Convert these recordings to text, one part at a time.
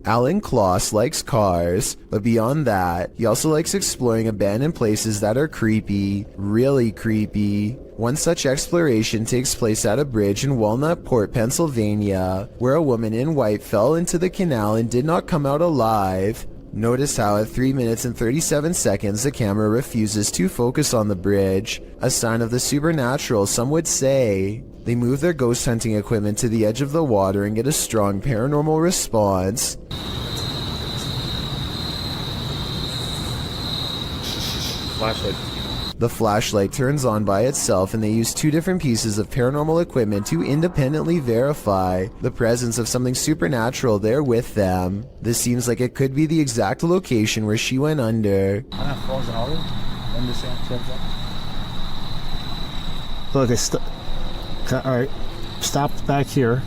Alan Kloss likes cars, but beyond that, he also likes exploring abandoned places that are creepy, really creepy. One such exploration takes place at a bridge in Walnut-Port, Pennsylvania, where a woman in white fell into the canal and did not come out alive. Notice how at 3 minutes and 37 seconds the camera refuses to focus on the bridge, a sign of the supernatural, some would say. They move their ghost hunting equipment to the edge of the water and get a strong paranormal response. Flashlight. The flashlight turns on by itself, and they use 2 different pieces of paranormal equipment to independently verify the presence of something supernatural there with them. This seems like it could be the exact location where she went under. Look, alright, stopped back here.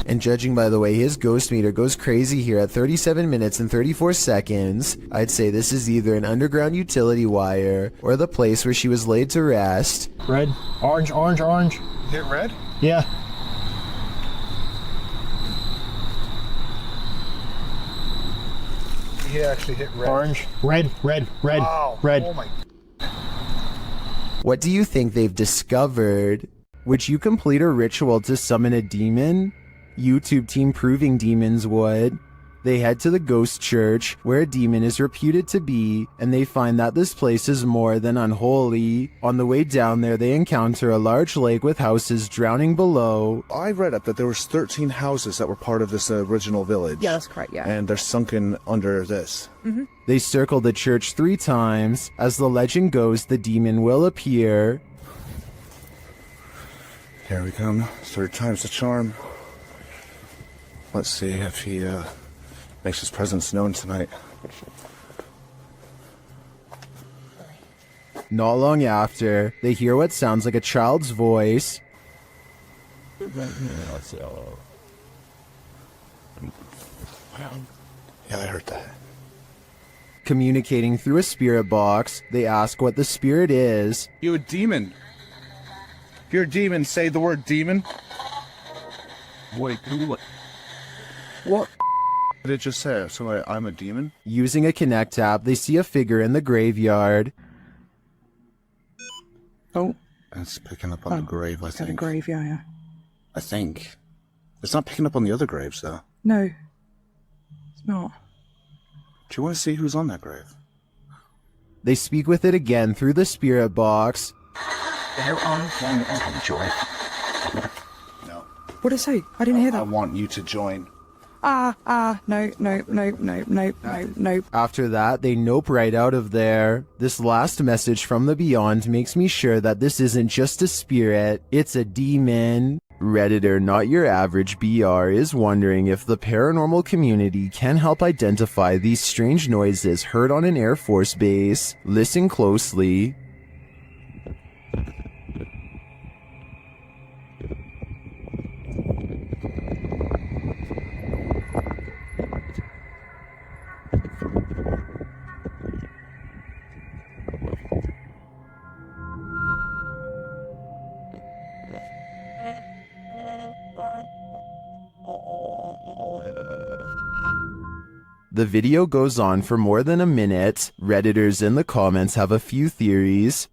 And judging by the way his ghost meter goes crazy here at 37 minutes and 34 seconds, I'd say this is either an underground utility wire or the place where she was laid to rest. Red, orange, orange, orange. Hit red? Yeah. He actually hit red. Orange, red, red, red, wow. red. Oh my. What do you think they've discovered? Would you complete a ritual to summon a demon? YouTube team Proving Demons would. They head to the ghost church, where a demon is reputed to be, and they find that this place is more than unholy. On the way down there, they encounter a large lake with houses drowning below. I read up that there was 13 houses that were part of this original village. Yeah, that's correct, yeah. And they're sunken under this. Mm-hmm. They circle the church 3 times. As the legend goes, the demon will appear. Here we come. 3rd time's the charm. Let's see if he makes his presence known tonight. Not long after, they hear what sounds like a child's voice. Yeah, I heard that. Communicating through a spirit box, they ask what the spirit is. You a demon? If you're a demon, say the word demon. Wait, what did it just say? So I'm a demon? Using a Connect app, they see a figure in the graveyard. Oh. It's picking up on the grave, I think. The grave, yeah. I think. It's not picking up on the other graves, though. No. It's not. Do you want to see who's on that grave? They speak with it again through the spirit box. There are one joy. No. What did it say? I didn't hear that. I want you to join. No. After that, they nope right out of there. This last message from the beyond makes me sure that this isn't just a spirit, it's a demon. Redditor Not Your Average BR is wondering if the paranormal community can help identify these strange noises heard on an Air Force base. Listen closely. The video goes on for more than a minute. Redditors in the comments have a few theories.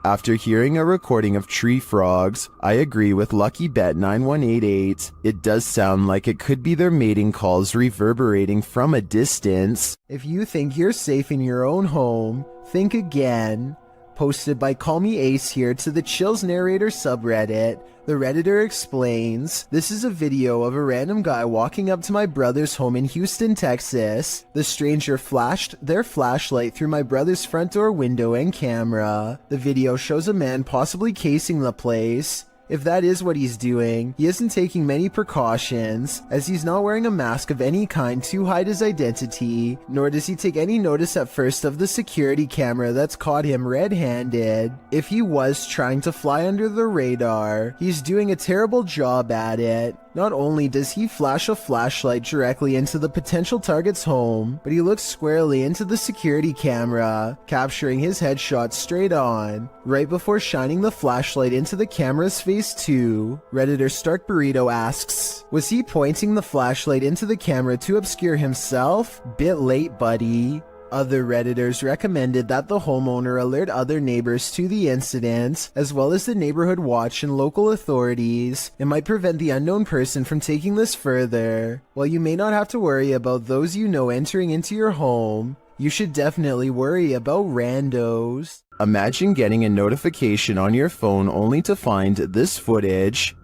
After hearing a recording of tree frogs, I agree with Lucky Bet 9188. It does sound like it could be their mating calls reverberating from a distance. If you think you're safe in your own home, think again. Posted by Call Me Ace here to the Chills Narrator subreddit. The Redditor explains, this is a video of a random guy walking up to my brother's home in Houston, Texas. The stranger flashed their flashlight through my brother's front door window and camera. The video shows a man possibly casing the place. If that is what he's doing, he isn't taking many precautions, as he's not wearing a mask of any kind to hide his identity, nor does he take any notice at first of the security camera that's caught him red-handed. If he was trying to fly under the radar, he's doing a terrible job at it. Not only does he flash a flashlight directly into the potential target's home, but he looks squarely into the security camera, capturing his headshot straight on, right before shining the flashlight into the camera's face too. Redditor Stark Burrito asks, was he pointing the flashlight into the camera to obscure himself? Bit late, buddy. Other Redditors recommended that the homeowner alert other neighbors to the incident, as well as the neighborhood watch and local authorities. It might prevent the unknown person from taking this further. While you may not have to worry about those you know entering into your home, you should definitely worry about randos. Imagine getting a notification on your phone only to find this footage.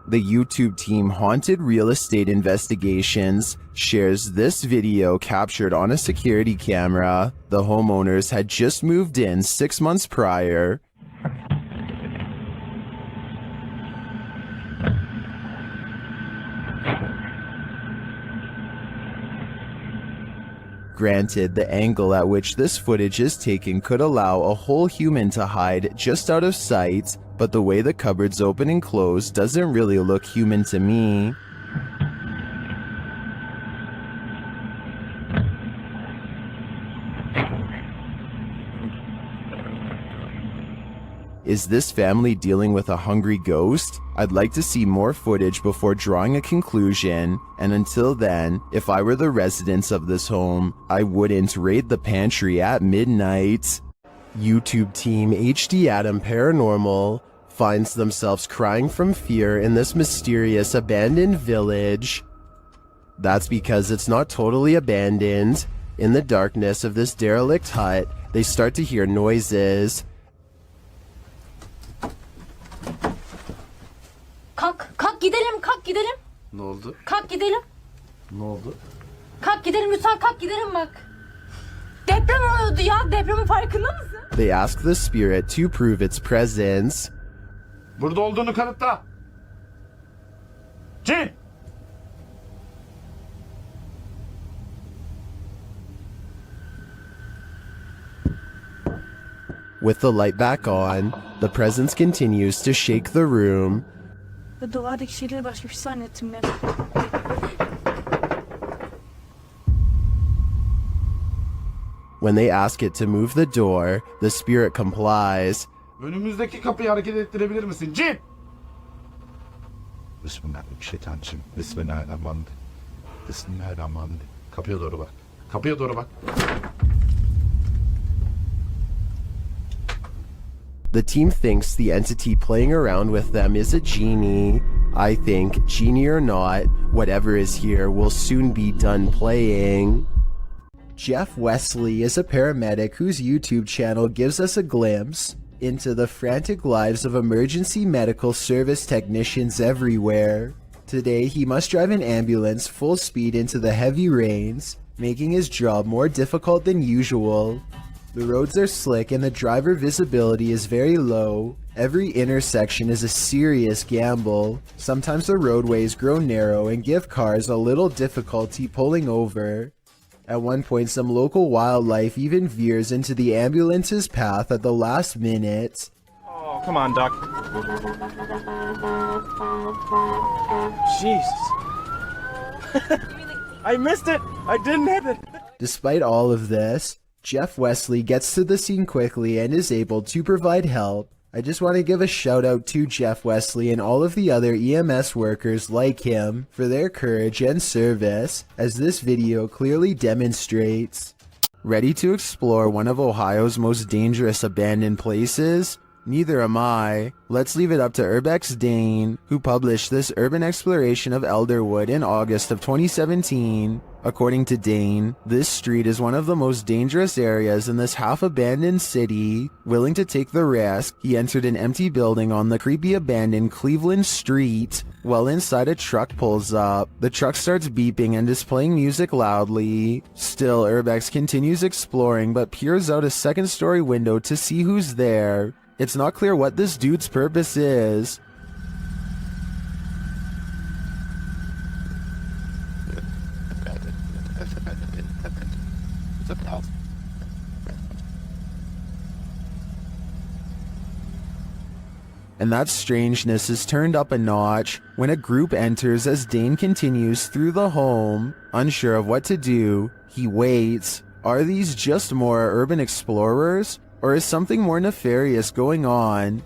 The YouTube team Haunted Real Estate Investigations shares this video captured on a security camera. The homeowners had just moved in 6 months prior. Granted, the angle at which this footage is taken could allow a whole human to hide just out of sight, but the way the cupboards open and close doesn't really look human to me. Is this family dealing with a hungry ghost? I'd like to see more footage before drawing a conclusion, and until then, if I were the residents of this home, I wouldn't raid the pantry at midnight. YouTube team HD Adam Paranormal finds themselves crying from fear in this mysterious abandoned village. That's because it's not totally abandoned. In the darkness of this derelict hut, they start to hear noises. Kalk gidelim, kalk gidelim. Ne oldu? Kalk gidelim. Ne oldu? Kalk gidelim lütfen, kalk gidelim bak. Deprem oluyordu ya, depremin farkında mısın? They ask the spirit to prove its presence. Burada olduğunu kanıtla. Cin! With the light back on, the presence continues to shake the room. Duvardaki şeyleri başka bir şey zannettim ben. When they ask it to move the door, the spirit complies. Önümüzdeki kapıyı hareket ettirebilir misin? Cin! Bismillahirrahmanirrahim. Bismillahirrahmanirrahim. Bismillahirrahmanirrahim. Kapıya doğru bak. Kapıya doğru bak. The team thinks the entity playing around with them is a genie. I think, genie or not, whatever is here will soon be done playing. Jeff Wesley is a paramedic whose YouTube channel gives us a glimpse into the frantic lives of emergency medical service technicians everywhere. Today, he must drive an ambulance full speed into the heavy rains, making his job more difficult than usual. The roads are slick and the driver visibility is very low. Every intersection is a serious gamble. Sometimes the roadways grow narrow and give cars a little difficulty pulling over. At one point, some local wildlife even veers into the ambulance's path at the last minute. Oh, come on, Doc. Jesus. I missed it. I didn't hit it. Despite all of this, Jeff Wesley gets to the scene quickly and is able to provide help. I just want to give a shout out to Jeff Wesley and all of the other EMS workers like him for their courage and service, as this video clearly demonstrates. Ready to explore one of Ohio's most dangerous abandoned places? Neither am I. Let's leave it up to Urbex Dane, who published this urban exploration of Elderwood in August of 2017. According to Dane, this street is one of the most dangerous areas in this half-abandoned city. Willing to take the risk, he entered an empty building on the creepy abandoned Cleveland Street. While inside, a truck pulls up. The truck starts beeping and is playing music loudly. Still, Urbex continues exploring but peers out a second-story window to see who's there. It's not clear what this dude's purpose is. And that strangeness is turned up a notch when a group enters as Dane continues through the home. Unsure of what to do, he waits. Are these just more urban explorers? Or is something more nefarious going on?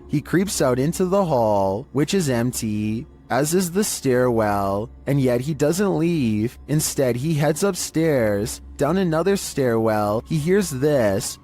He creeps out into the hall, which is empty, as is the stairwell, and yet he doesn't leave. Instead, he heads upstairs. Down another stairwell, he hears this.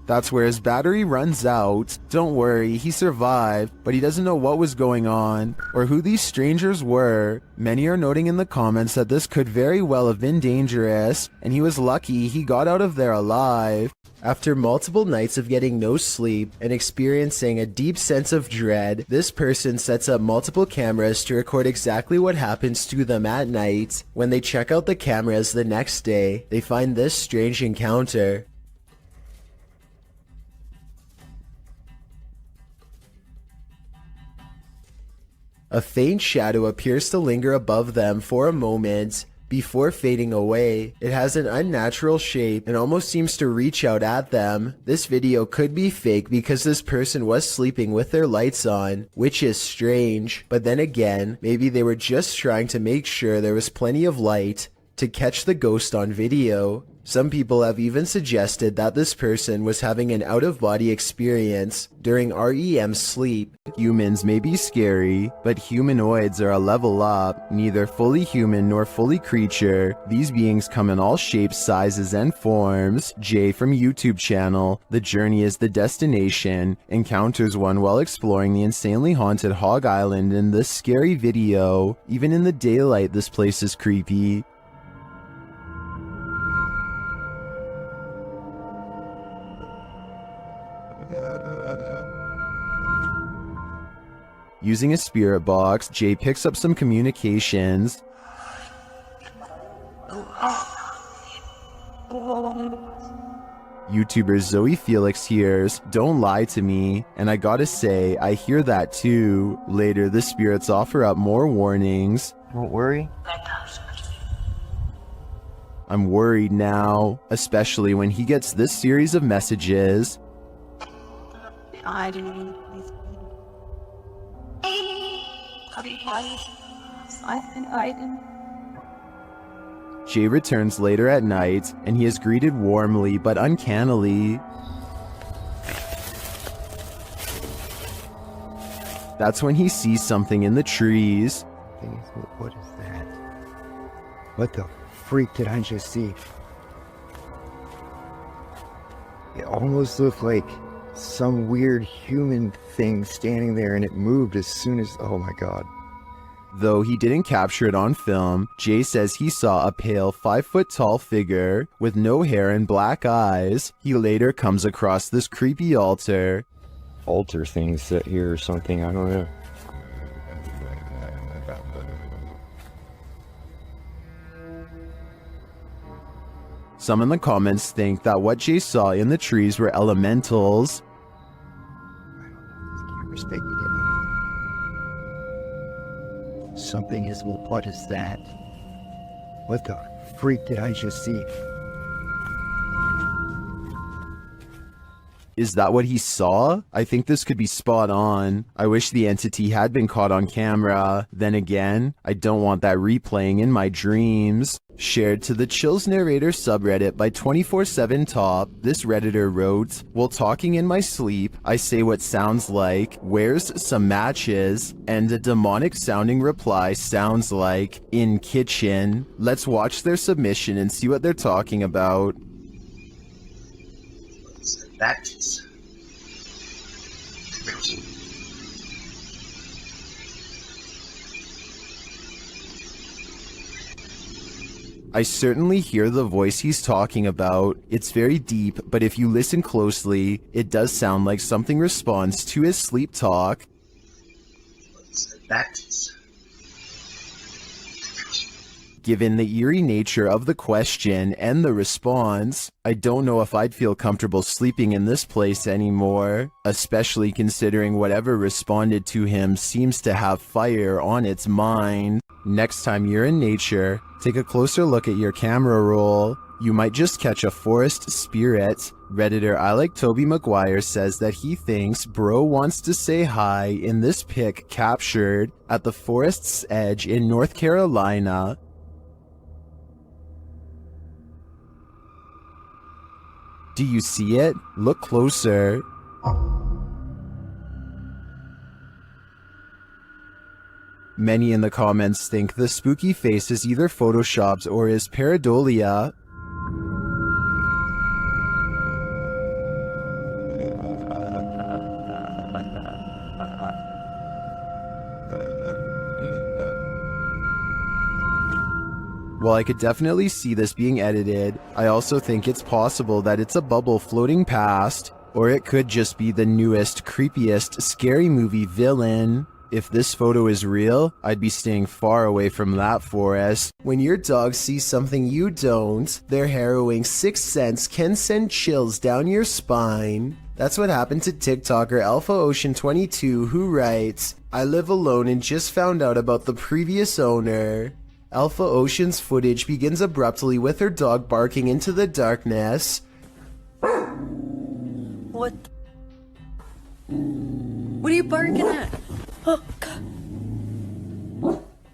That's where his battery runs out. Don't worry, he survived, but he doesn't know what was going on, or who these strangers were. Many are noting in the comments that this could very well have been dangerous, and he was lucky he got out of there alive. After multiple nights of getting no sleep and experiencing a deep sense of dread, this person sets up multiple cameras to record exactly what happens to them at night. When they check out the cameras the next day, they find this strange encounter. A faint shadow appears to linger above them for a moment before fading away. It has an unnatural shape and almost seems to reach out at them. This video could be fake because this person was sleeping with their lights on, which is strange. But then again, maybe they were just trying to make sure there was plenty of light to catch the ghost on video. Some people have even suggested that this person was having an out-of-body experience during REM sleep. Humans may be scary, but humanoids are a level up. Neither fully human nor fully creature. These beings come in all shapes, sizes, and forms. Jay from YouTube channel, The Journey is the Destination, encounters one while exploring the insanely haunted Hog Island in this scary video. Even in the daylight, this place is creepy. Using a spirit box, Jay picks up some communications. YouTuber Zoe Felix hears, "Don't lie to me," and I gotta say, I hear that too. Later, the spirits offer up more warnings. Don't worry. I'm worried now, especially when he gets this series of messages. Jay returns later at night, and he is greeted warmly but uncannily. That's when he sees something in the trees. What is that? What the freak did I just see? It almost looked like some weird human thing standing there, and it moved as soon as, oh my god. Though he didn't capture it on film, Jay says he saw a pale 5-foot-tall figure with no hair and black eyes. He later comes across this creepy altar. Altar things set here or something, I don't know. Some in the comments think that what Jay saw in the trees were elementals. Something is, what is that? What the freak did I just see? Is that what he saw? I think this could be spot on. I wish the entity had been caught on camera. Then again, I don't want that replaying in my dreams. Shared to the Chills Narrator subreddit by 24/7 Top, this Redditor wrote, "While talking in my sleep, I say what sounds like, 'Where's some matches?' And a demonic sounding reply sounds like, 'In kitchen.' Let's watch their submission and see what they're talking about." Matches. I certainly hear the voice he's talking about. It's very deep, but if you listen closely, it does sound like something responds to his sleep talk. Matches. Given the eerie nature of the question and the response, I don't know if I'd feel comfortable sleeping in this place anymore, especially considering whatever responded to him seems to have fire on its mind. Next time you're in nature, take a closer look at your camera roll. You might just catch a forest spirit. Redditor I Like Toby McGuire says that he thinks bro wants to say hi in this pic captured at the forest's edge in North Carolina. Do you see it? Look closer. Many in the comments think the spooky face is either photoshopped or is pareidolia. While I could definitely see this being edited, I also think it's possible that it's a bubble floating past, or it could just be the newest, creepiest, scary movie villain. If this photo is real, I'd be staying far away from that forest. When your dog sees something you don't, their harrowing sixth sense can send chills down your spine. That's what happened to TikToker Alpha Ocean 22, who writes, "I live alone and just found out about the previous owner." Alpha Ocean's footage begins abruptly with her dog barking into the darkness. What? What are you barking at? Oh, God.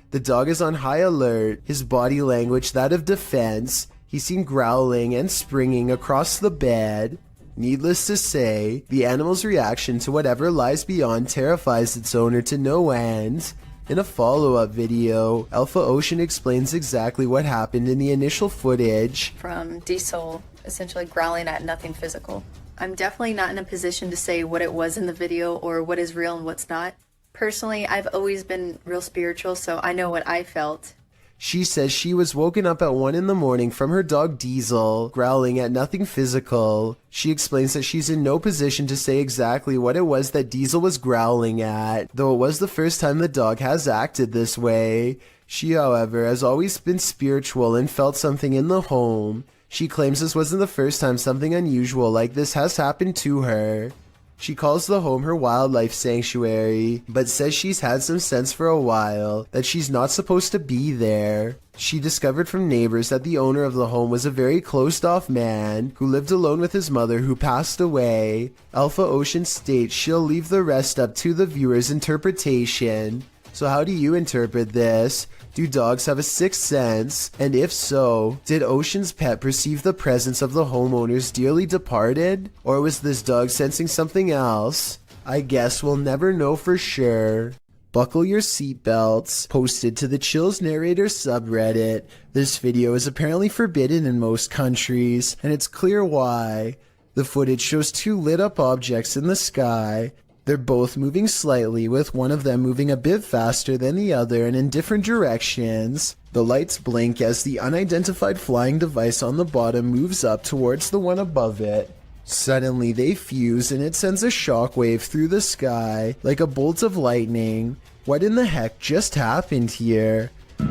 The dog is on high alert, his body language that of defense. He's seen growling and springing across the bed. Needless to say, the animal's reaction to whatever lies beyond terrifies its owner to no end. In a follow-up video, Alpha Ocean explains exactly what happened in the initial footage. From Diesel essentially growling at nothing physical. I'm definitely not in a position to say what it was in the video or what is real and what's not. Personally, I've always been real spiritual, so I know what I felt. She says she was woken up at 1 in the morning from her dog Diesel, growling at nothing physical. She explains that she's in no position to say exactly what it was that Diesel was growling at, though it was the first time the dog has acted this way. She, however, has always been spiritual and felt something in the home. She claims this wasn't the first time something unusual like this has happened to her. She calls the home her wildlife sanctuary, but says she's had some sense for a while that she's not supposed to be there. She discovered from neighbors that the owner of the home was a very closed-off man who lived alone with his mother who passed away. Alpha Ocean states she'll leave the rest up to the viewer's interpretation. So how do you interpret this? Do dogs have a sixth sense? And if so, did Ocean's pet perceive the presence of the homeowner's dearly departed? Or was this dog sensing something else? I guess we'll never know for sure. Buckle your seatbelts. Posted to the Chills Narrator subreddit. This video is apparently forbidden in most countries, and it's clear why. The footage shows two lit up objects in the sky. They're both moving slightly, with one of them moving a bit faster than the other and in different directions. The lights blink as the unidentified flying device on the bottom moves up towards the one above it. Suddenly they fuse and it sends a shockwave through the sky like a bolt of lightning. What in the heck just happened here? The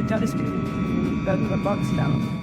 telescope. Got the box down.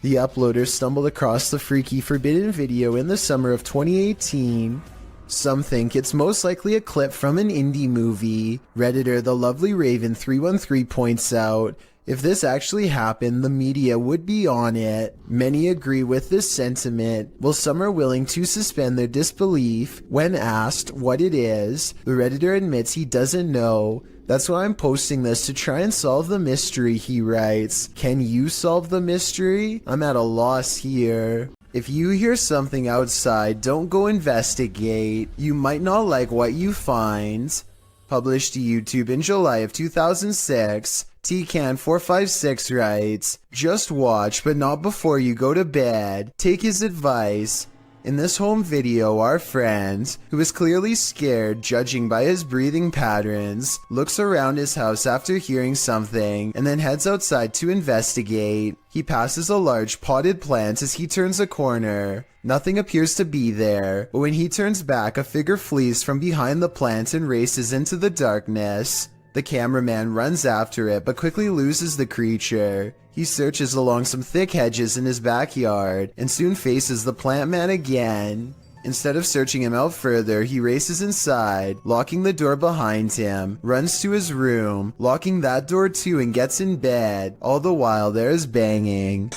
The uploader stumbled across the freaky forbidden video in the summer of 2018. Some think it's most likely a clip from an indie movie. Redditor The Lovely Raven 313 points out, If this actually happened, the media would be on it. Many agree with this sentiment, while some are willing to suspend their disbelief. When asked what it is, the Redditor admits he doesn't know. That's why I'm posting this, to try and solve the mystery, he writes. Can you solve the mystery? I'm at a loss here. If you hear something outside, don't go investigate. You might not like what you find. Published to YouTube in July of 2006, TCan456 writes, just watch, but not before you go to bed. Take his advice. In this home video, our friend, who is clearly scared judging by his breathing patterns, looks around his house after hearing something and then heads outside to investigate. He passes a large potted plant as he turns a corner. Nothing appears to be there, but when he turns back, a figure flees from behind the plant and races into the darkness. The cameraman runs after it, but quickly loses the creature. He searches along some thick hedges in his backyard, and soon faces the plant man again. Instead of searching him out further, he races inside, locking the door behind him, runs to his room, locking that door too, and gets in bed. All the while there is banging.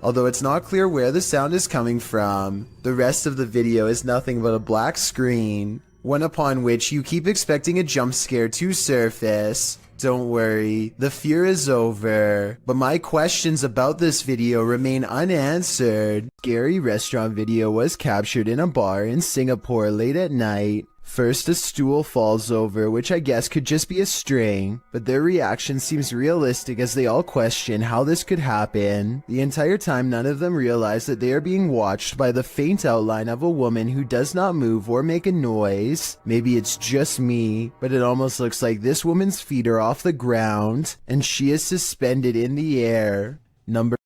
Although it's not clear where the sound is coming from. The rest of the video is nothing but a black screen, one upon which you keep expecting a jump scare to surface. Don't worry, the fear is over. But my questions about this video remain unanswered. Scary restaurant video was captured in a bar in Singapore late at night. First, a stool falls over, which I guess could just be a string, but their reaction seems realistic as they all question how this could happen. The entire time, none of them realize that they are being watched by the faint outline of a woman who does not move or make a noise. Maybe it's just me, but it almost looks like this woman's feet are off the ground, and she is suspended in the air.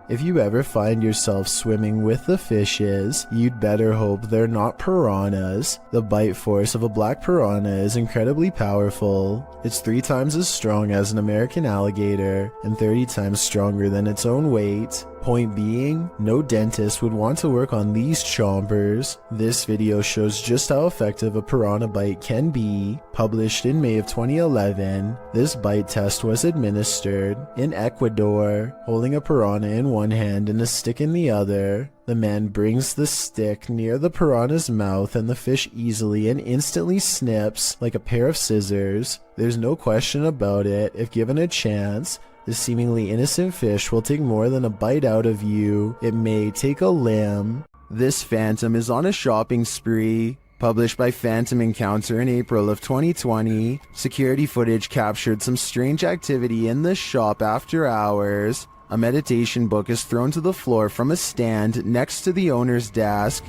If you ever find yourself swimming with the fishes, you'd better hope they're not piranhas. The bite force of a black piranha is incredibly powerful. It's 3 times as strong as an American alligator, and 30 times stronger than its own weight. Point being, no dentist would want to work on these chompers. This video shows just how effective a piranha bite can be. Published in May of 2011, this bite test was administered in Ecuador, holding a piranha in one hand and a stick in the other. The man brings the stick near the piranha's mouth and the fish easily and instantly snips like a pair of scissors. There's no question about it. If given a chance, this seemingly innocent fish will take more than a bite out of you. It may take a limb. This phantom is on a shopping spree. Published by Phantom Encounter in April of 2020, security footage captured some strange activity in the shop after hours. A meditation book is thrown to the floor from a stand next to the owner's desk.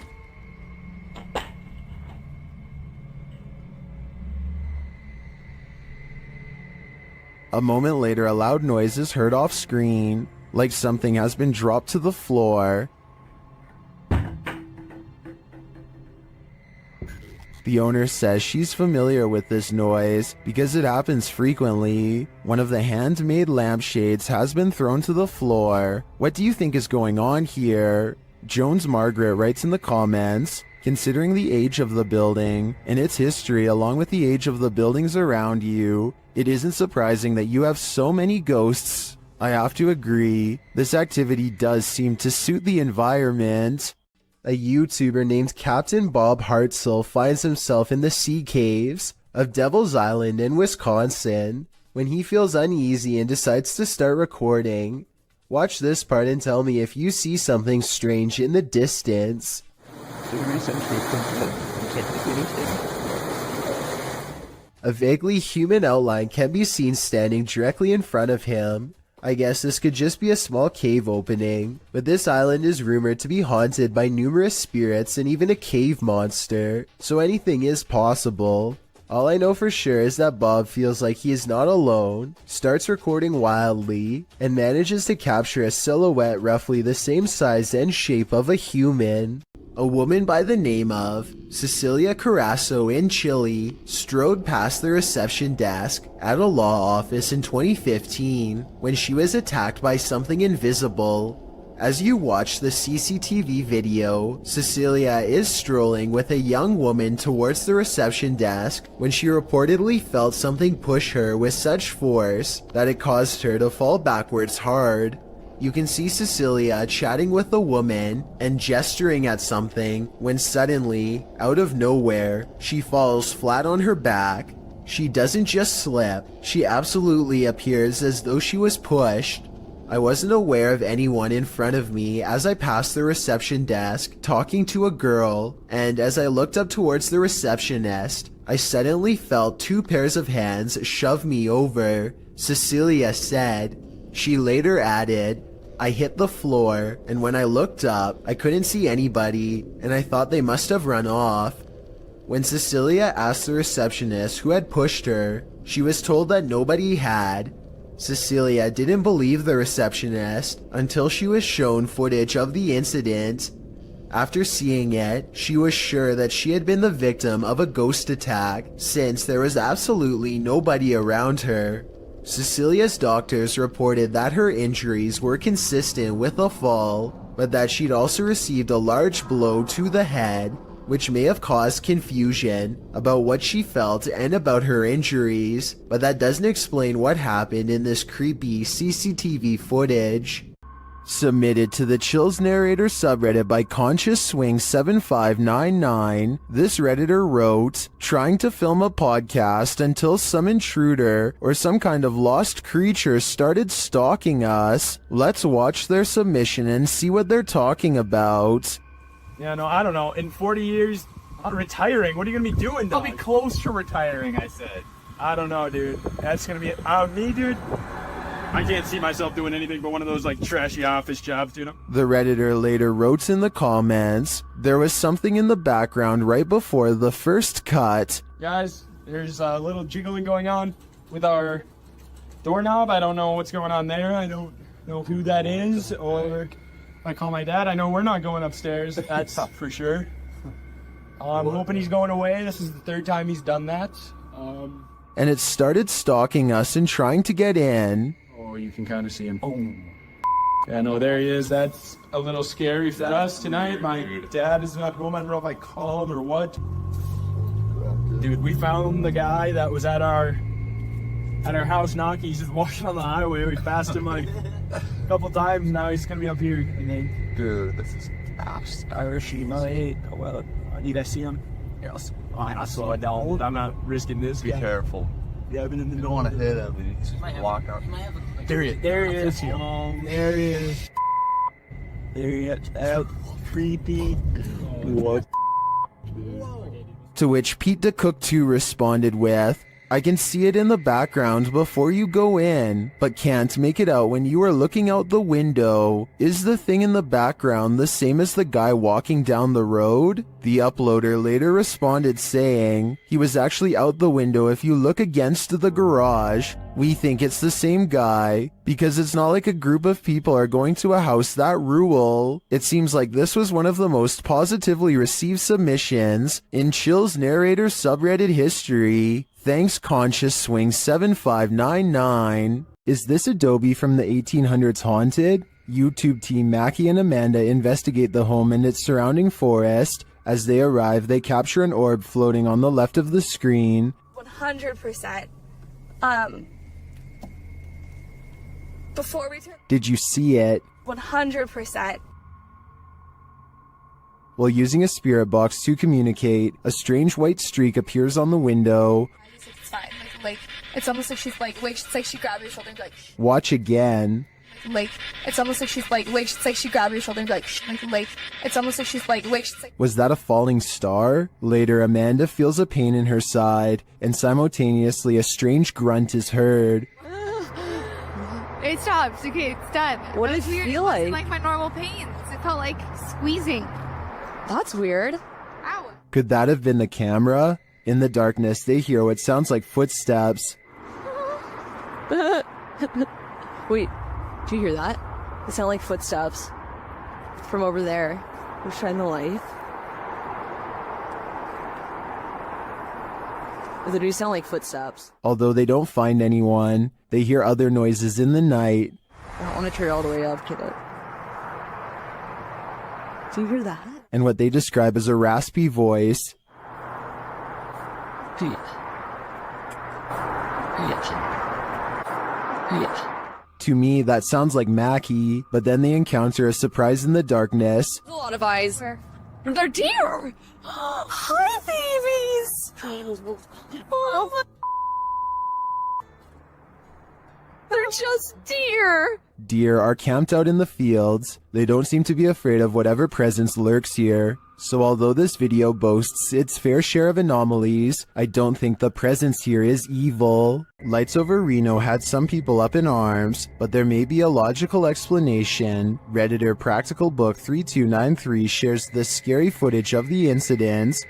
A moment later, a loud noise is heard off screen, like something has been dropped to the floor. The owner says she's familiar with this noise because it happens frequently. One of the handmade lampshades has been thrown to the floor. What do you think is going on here? Jones Margaret writes in the comments, considering the age of the building and its history along with the age of the buildings around you, it isn't surprising that you have so many ghosts. I have to agree, this activity does seem to suit the environment. A YouTuber named Captain Bob Hartzell finds himself in the sea caves of Devil's Island in Wisconsin when he feels uneasy and decides to start recording. Watch this part and tell me if you see something strange in the distance. A vaguely human outline can be seen standing directly in front of him. I guess this could just be a small cave opening, but this island is rumored to be haunted by numerous spirits and even a cave monster, so anything is possible. All I know for sure is that Bob feels like he is not alone, starts recording wildly, and manages to capture a silhouette roughly the same size and shape of a human. A woman by the name of Cecilia Carasso in Chile strode past the reception desk at a law office in 2015 when she was attacked by something invisible. As you watch the CCTV video, Cecilia is strolling with a young woman towards the reception desk when she reportedly felt something push her with such force that it caused her to fall backwards hard. You can see Cecilia chatting with the woman and gesturing at something when suddenly, out of nowhere, she falls flat on her back. She doesn't just slip, she absolutely appears as though she was pushed. I wasn't aware of anyone in front of me as I passed the reception desk talking to a girl, and as I looked up towards the receptionist, I suddenly felt 2 pairs of hands shove me over, Cecilia said. She later added, I hit the floor, and when I looked up, I couldn't see anybody, and I thought they must have run off. When Cecilia asked the receptionist who had pushed her, she was told that nobody had. Cecilia didn't believe the receptionist until she was shown footage of the incident. After seeing it, she was sure that she had been the victim of a ghost attack since there was absolutely nobody around her. Cecilia's doctors reported that her injuries were consistent with a fall, but that she'd also received a large blow to the head, which may have caused confusion about what she felt and about her injuries, but that doesn't explain what happened in this creepy CCTV footage. Submitted to the Chills Narrator subreddit by Conscious Swing 7599, this redditor wrote, trying to film a podcast until some intruder or some kind of lost creature started stalking us. Let's watch their submission and see what they're talking about. Yeah, no, I don't know. In 40 years, I'm retiring. What are you going to be doing, dog? I'll be close to retiring, I said. I don't know, dude. That's going to be me, dude. I can't see myself doing anything but one of those, like, trashy office jobs, you know? The redditor later wrote in the comments, there was something in the background right before the first cut. Guys, there's a little jiggling going on with our doorknob. I don't know what's going on there. I don't know who that is, or... I call my dad. I know we're not going upstairs. That's for sure. I'm hoping he's going away. This is the 3rd time he's done that. And it started stalking us and trying to get in. Oh, you can kind of see him. Oh. Yeah, no, there he is. That's a little scary for us tonight. My dad is not home. I don't know if I call him or what. Dude, we found the guy that was at our house knocking. He's just walking on the highway. We passed him like a couple times. Now he's gonna be up here. Dude, this is Irish, mate. Well, need I see him? Here, I'll slow it down. I'm not risking this. be careful. Yeah, I've been in the You don't want to hit him. You just walk out. There he is. There he is. There he is. There he is. Out. Creepy. What? To which Pete the Cook 2 responded with, I can see it in the background before you go in, but can't make it out when you are looking out the window. Is the thing in the background the same as the guy walking down the road? The uploader later responded saying, he was actually out the window if you look against the garage. We think it's the same guy, because it's not like a group of people are going to a house that rule. It seems like this was one of the most positively received submissions in Chill's Narrator subreddit history. Thanks Conscious Swing 7599. Is this Adobe from the 1800s haunted? YouTube team Mackie and Amanda investigate the home and its surrounding forest. As they arrive, they capture an orb floating on the left of the screen. 100%. Before we turn... Did you see it? 100%. While using a spirit box to communicate, a strange white streak appears on the window. It's fine. Like, it's almost like she's like, wait, it's like she grabbed your shoulder and be like, shh. Watch again. Like, it's almost like she's like, wait, it's like she grabbed your shoulder and be like, shh. Like, it's almost like she's like, wait, it's like... Was that a falling star? Later, Amanda feels a pain in her side, and simultaneously a strange grunt is heard. It stopped. Okay, it's done. What did it feel like? It wasn't like my normal pains. It felt like squeezing. That's weird. Ow. Could that have been the camera? In the darkness, they hear what sounds like footsteps. Wait, do you hear that? It sound like footsteps from over there. We'll shine the light. They do sound like footsteps. Although they don't find anyone, they hear other noises in the night. I don't want to turn it all the way up, kid. Do you hear that? and what they describe as a raspy voice. To me, that sounds like Mackie, but then they encounter a surprise in the darkness. A lot of eyes. They're deer! Hi, babies! Oh, they're just deer! Deer are camped out in the fields. They don't seem to be afraid of whatever presence lurks here. So although this video boasts its fair share of anomalies, I don't think the presence here is evil. Lights Over Reno had some people up in arms, but there may be a logical explanation. Redditor Practical Book 3293 shares the scary footage of the incidents.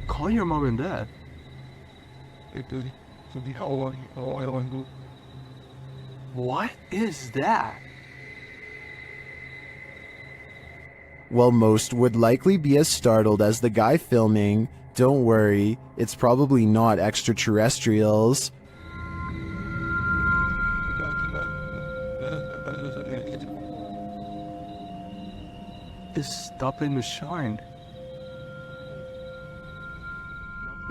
Call your mom and dad. What is that? While most would likely be as startled as the guy filming, don't worry, it's probably not extraterrestrials. It's stopping to shine.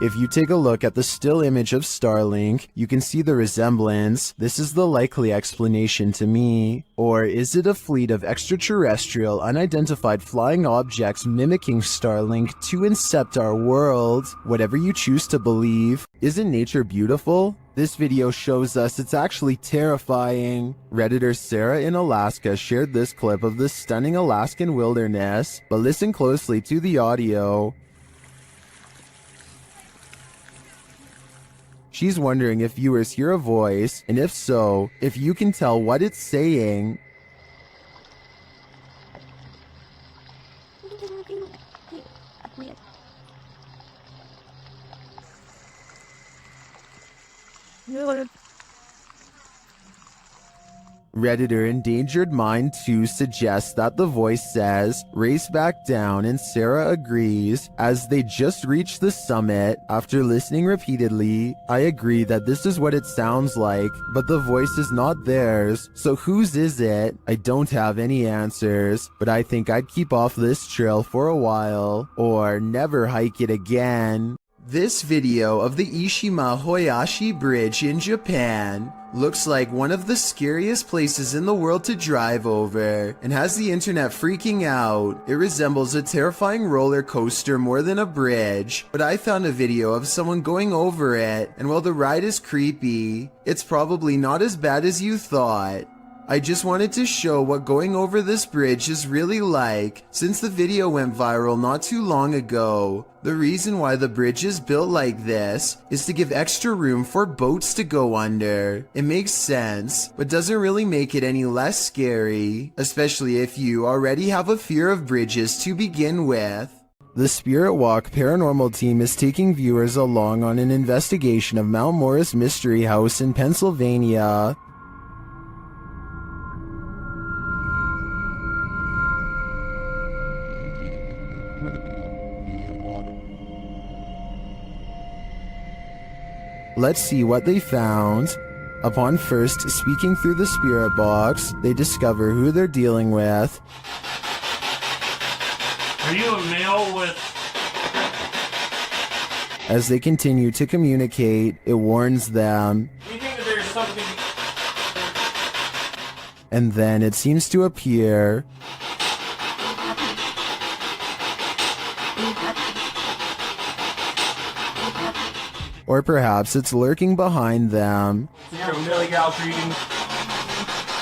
If you take a look at the still image of Starlink, you can see the resemblance. This is the likely explanation to me. Or is it a fleet of extraterrestrial, unidentified flying objects mimicking Starlink to incept our world? Whatever you choose to believe. Isn't nature beautiful? This video shows us it's actually terrifying. Redditor Sarah in Alaska shared this clip of the stunning Alaskan wilderness, but listen closely to the audio. She's wondering if viewers hear a voice, and if so, if you can tell what it's saying. Redditor Endangered Mind 2 suggests that the voice says, "Race back down," and Sarah agrees. As they just reached the summit, after listening repeatedly, I agree that this is what it sounds like, but the voice is not theirs. So whose is it? I don't have any answers, but I think I'd keep off this trail for a while, or never hike it again. This video of the Ishima Hoyashi Bridge in Japan looks like one of the scariest places in the world to drive over, and has the internet freaking out. It resembles a terrifying roller coaster more than a bridge, but I found a video of someone going over it, and while the ride is creepy, it's probably not as bad as you thought. I just wanted to show what going over this bridge is really like, since the video went viral not too long ago. The reason why the bridge is built like this is to give extra room for boats to go under. It makes sense, but doesn't really make it any less scary, especially if you already have a fear of bridges to begin with. The Spirit Walk paranormal team is taking viewers along on an investigation of Mount Morris Mystery House in Pennsylvania. Let's see what they found. Upon first speaking through the spirit box, they discover who they're dealing with. Are you a male with... As they continue to communicate, it warns them. We think that there's something... And then it seems to appear. Or perhaps it's lurking behind them. Yo, Millie Gal's reading.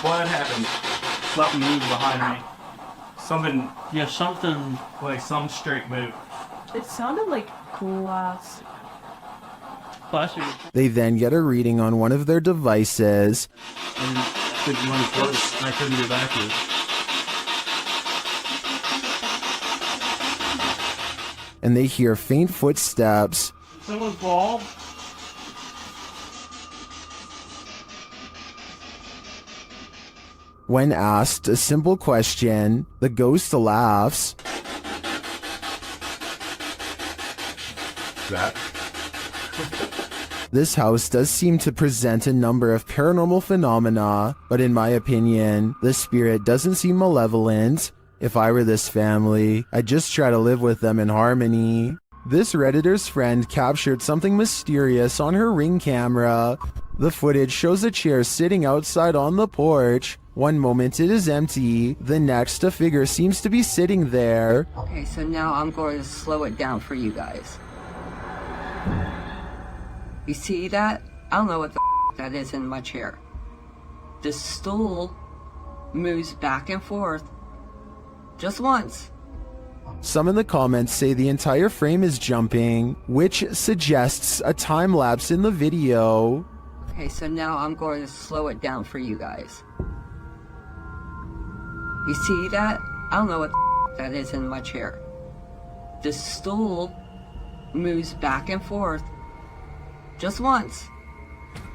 What happened? Something moved behind me. Something. Yeah, something... Like some straight move. It sounded like glass. Plastic. They then get a reading on one of their devices. And couldn't run close. I couldn't get back to it. And they hear faint footsteps. Someone's bald. When asked a simple question, the ghost laughs. That? This house does seem to present a number of paranormal phenomena, but in my opinion, the spirit doesn't seem malevolent. If I were this family, I'd just try to live with them in harmony. This Redditor's friend captured something mysterious on her Ring camera. The footage shows a chair sitting outside on the porch. One moment it is empty, the next a figure seems to be sitting there. Okay, so now I'm going to slow it down for you guys. You see that? I don't know what the that is in my chair. The stool moves back and forth just once. Some in the comments say the entire frame is jumping, which suggests a time lapse in the video. Okay, so now I'm going to slow it down for you guys. You see that? I don't know what that is in my chair. The stool moves back and forth just once.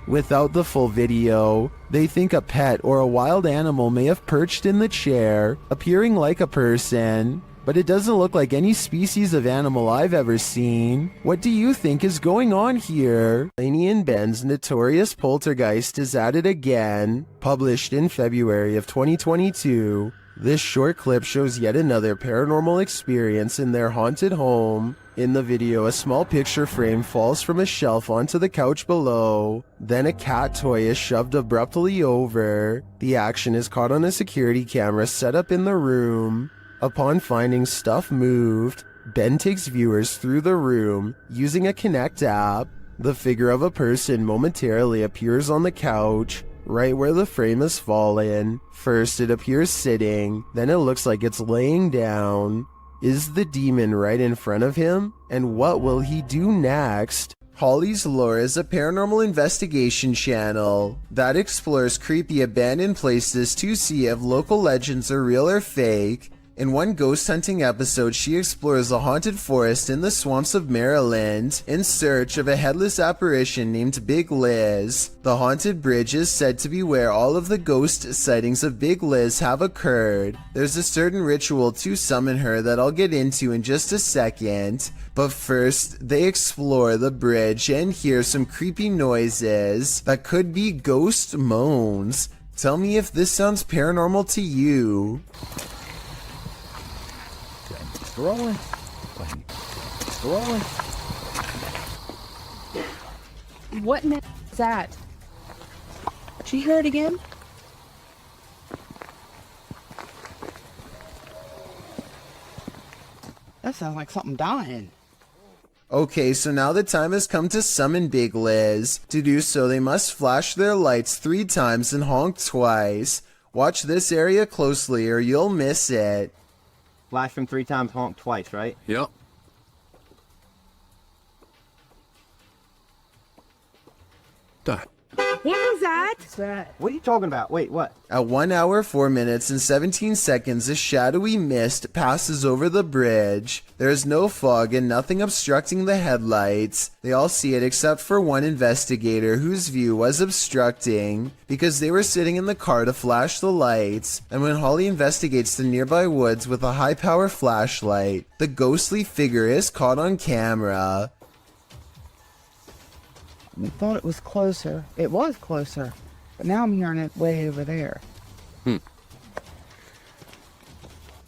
Without the full video, they think a pet or a wild animal may have perched in the chair, appearing like a person, but it doesn't look like any species of animal I've ever seen. What do you think is going on here? Laney and Ben's notorious Poltergeist is at it again. Published in February of 2022, this short clip shows yet another paranormal experience in their haunted home. In the video, a small picture frame falls from a shelf onto the couch below. Then a cat toy is shoved abruptly over. The action is caught on a security camera set up in the room. Upon finding stuff moved, Ben takes viewers through the room using a Kinect app. The figure of a person momentarily appears on the couch, right where the frame has fallen. First it appears sitting, then it looks like it's laying down. Is the demon right in front of him? And what will he do next? Holly's Lore is a paranormal investigation channel that explores creepy abandoned places to see if local legends are real or fake. In one ghost hunting episode, she explores a haunted forest in the swamps of Maryland in search of a headless apparition named Big Liz. The haunted bridge is said to be where all of the ghost sightings of Big Liz have occurred. There's a certain ritual to summon her that I'll get into in just a second, but first they explore the bridge and hear some creepy noises that could be ghost moans. Tell me if this sounds paranormal to you. Rolling. Rolling. What in the is that? Did you hear it again? That sounds like something dying. Okay, so now the time has come to summon Big Liz. To do so, they must flash their lights 3 times and honk twice. Watch this area closely or you'll miss it. Flash them 3 times, honk twice, right? Yep. What was that? What are you talking about? Wait, what? At 1 hour, 4 minutes, and 17 seconds, a shadowy mist passes over the bridge. There is no fog and nothing obstructing the headlights. They all see it except for one investigator whose view was obstructing because they were sitting in the car to flash the lights. And when Holly investigates the nearby woods with a high-power flashlight, the ghostly figure is caught on camera. I thought it was closer. It was closer. But now I'm hearing it way over there.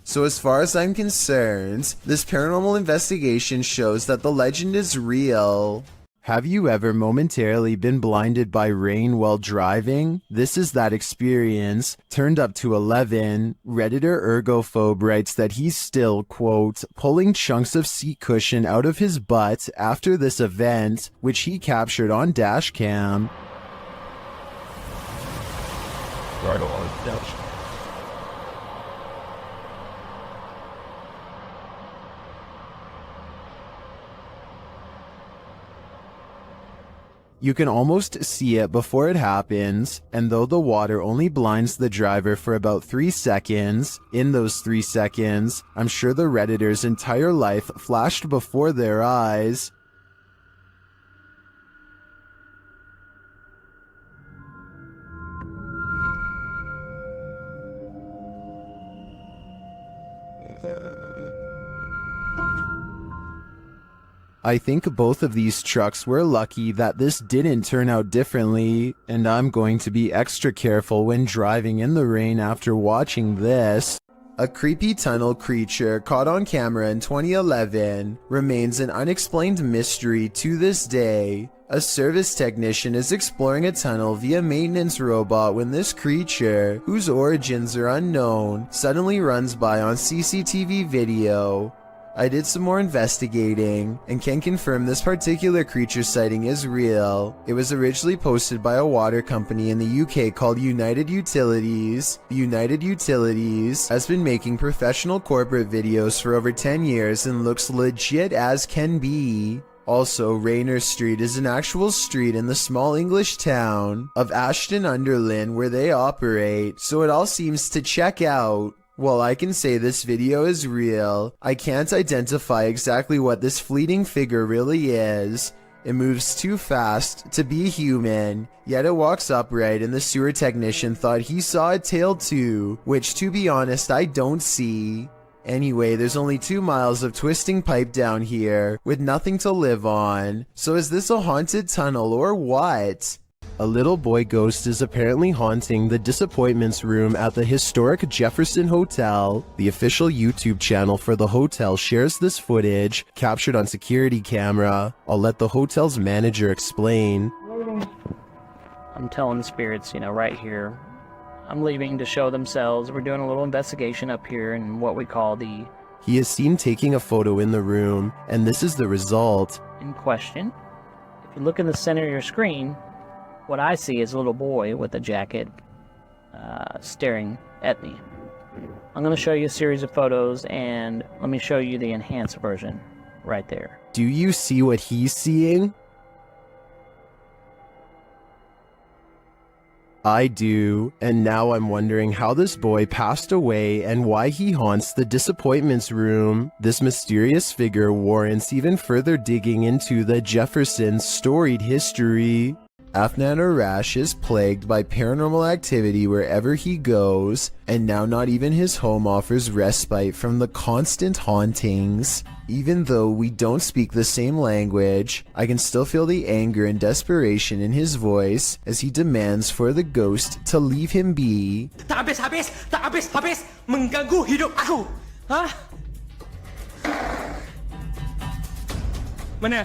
So as far as I'm concerned, this paranormal investigation shows that the legend is real. Have you ever momentarily been blinded by rain while driving? This is that experience, turned up to 11. Redditor Ergophobe writes that he's still, quote, pulling chunks of seat cushion out of his butt after this event, which he captured on dashcam. Right on. Dash. You can almost see it before it happens, and though the water only blinds the driver for about 3 seconds, in those 3 seconds, I'm sure the Redditor's entire life flashed before their eyes. I think both of these trucks were lucky that this didn't turn out differently, and I'm going to be extra careful when driving in the rain after watching this. A creepy tunnel creature caught on camera in 2011 remains an unexplained mystery to this day. A service technician is exploring a tunnel via maintenance robot when this creature, whose origins are unknown, suddenly runs by on CCTV video. I did some more investigating and can confirm this particular creature sighting is real. It was originally posted by a water company in the UK called United Utilities. United Utilities has been making professional corporate videos for over 10 years and looks legit as can be. Also, Rayner Street is an actual street in the small English town of Ashton-under-Lyne where they operate, so it all seems to check out. While I can say this video is real, I can't identify exactly what this fleeting figure really is. It moves too fast to be human, yet it walks upright and the sewer technician thought he saw a tail too, which to be honest I don't see. Anyway, there's only 2 miles of twisting pipe down here, with nothing to live on. So is this a haunted tunnel or what? A little boy ghost is apparently haunting the disappointments room at the historic Jefferson Hotel. The official YouTube channel for the hotel shares this footage, captured on security camera. I'll let the hotel's manager explain. I'm telling the spirits, right here. I'm leaving to show themselves. We're doing a little investigation up here in what we call the... He is seen taking a photo in the room, and this is the result. In question. If you look in the center of your screen, what I see is a little boy with a jacket staring at me. I'm going to show you a series of photos, and let me show you the enhanced version right there. Do you see what he's seeing? I do, and now I'm wondering how this boy passed away and why he haunts the disappointments room. This mysterious figure warrants even further digging into the Jefferson's storied history. Afnan Arash is plagued by paranormal activity wherever he goes, and now not even his home offers respite from the constant hauntings. Even though we don't speak the same language, I can still feel the anger and desperation in his voice as he demands for the ghost to leave him be. Tak habis mengganggu hidup aku. Hah? Mana?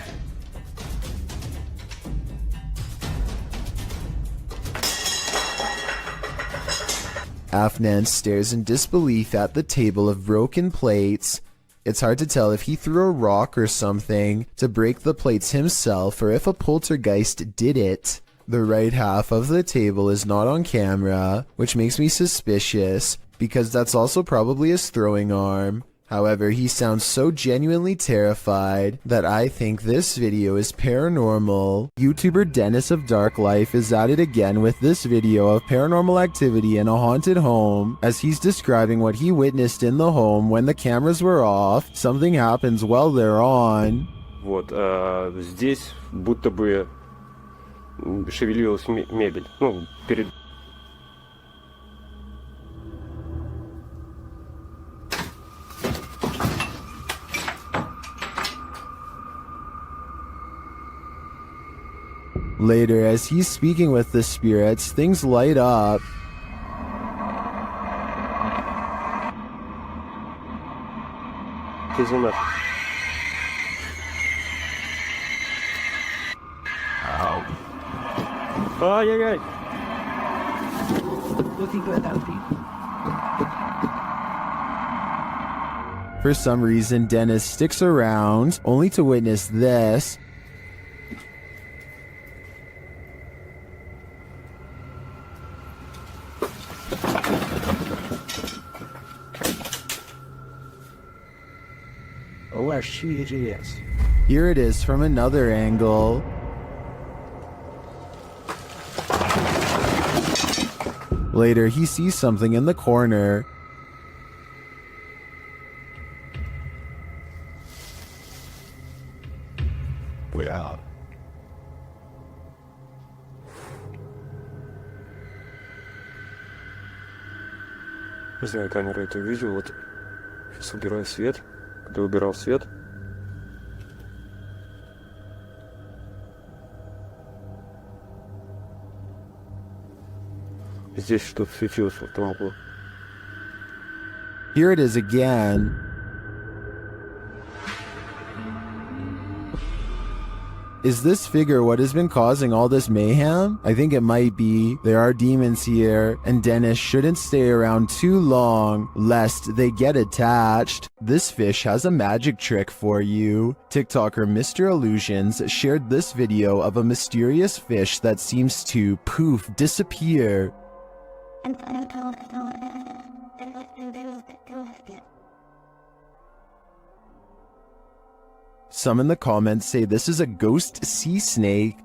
Afnan stares in disbelief at the table of broken plates. It's hard to tell if he threw a rock or something to break the plates himself or if a poltergeist did it. The right half of the table is not on camera, which makes me suspicious because that's also probably his throwing arm. However, he sounds so genuinely terrified that I think this video is paranormal. YouTuber Dennis of Dark Life is at it again with this video of paranormal activity in a haunted home. As he's describing what he witnessed in the home when the cameras were off, something happens while they're on. Вот, здесь будто бы шевелилась мебель. Ну, перед... Later, as he's speaking with the spirits, things light up. Ай-яй-яй. For some reason, Dennis sticks around, only to witness this. Oh, she is. Here it is from another angle. Later, he sees something in the corner. We're out. Не знаю, камера это видео. Вот сейчас убираю свет. Когда убирал свет, Здесь что-то светилось в этом углу. Here it is again. Is this figure what has been causing all this mayhem? I think it might be. There are demons here, and Dennis shouldn't stay around too long, lest they get attached. This fish has a magic trick for you. TikToker Mr. Illusions shared this video of a mysterious fish that seems to, poof, disappear. Some in the comments say this is a ghost sea snake.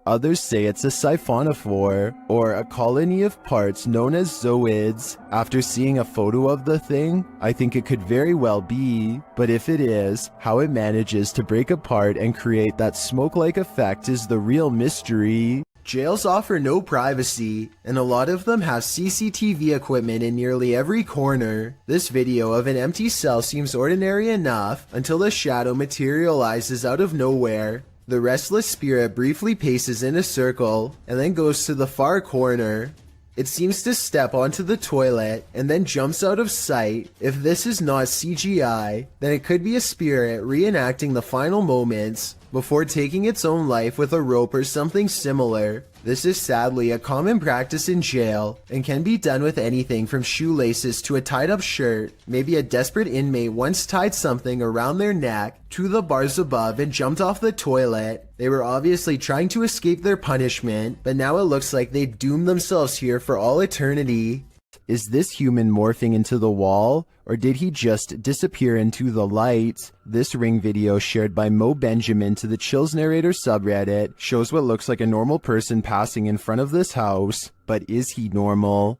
Others say it's a siphonophore, or a colony of parts known as zooids. After seeing a photo of the thing, I think it could very well be, but if it is, how it manages to break apart and create that smoke-like effect is the real mystery. Jails offer no privacy, and a lot of them have CCTV equipment in nearly every corner. This video of an empty cell seems ordinary enough until the shadow materializes out of nowhere. The restless spirit briefly paces in a circle and then goes to the far corner. It seems to step onto the toilet and then jumps out of sight. If this is not CGI, then it could be a spirit reenacting the final moments before taking its own life with a rope or something similar. This is sadly a common practice in jail and can be done with anything from shoelaces to a tied up shirt. Maybe a desperate inmate once tied something around their neck to the bars above and jumped off the toilet. They were obviously trying to escape their punishment, but now it looks like they doomed themselves here for all eternity. Is this human morphing into the wall, or did he just disappear into the light? This ring video shared by Mo Benjamin to the Chills Narrator subreddit shows what looks like a normal person passing in front of this house, but is he normal?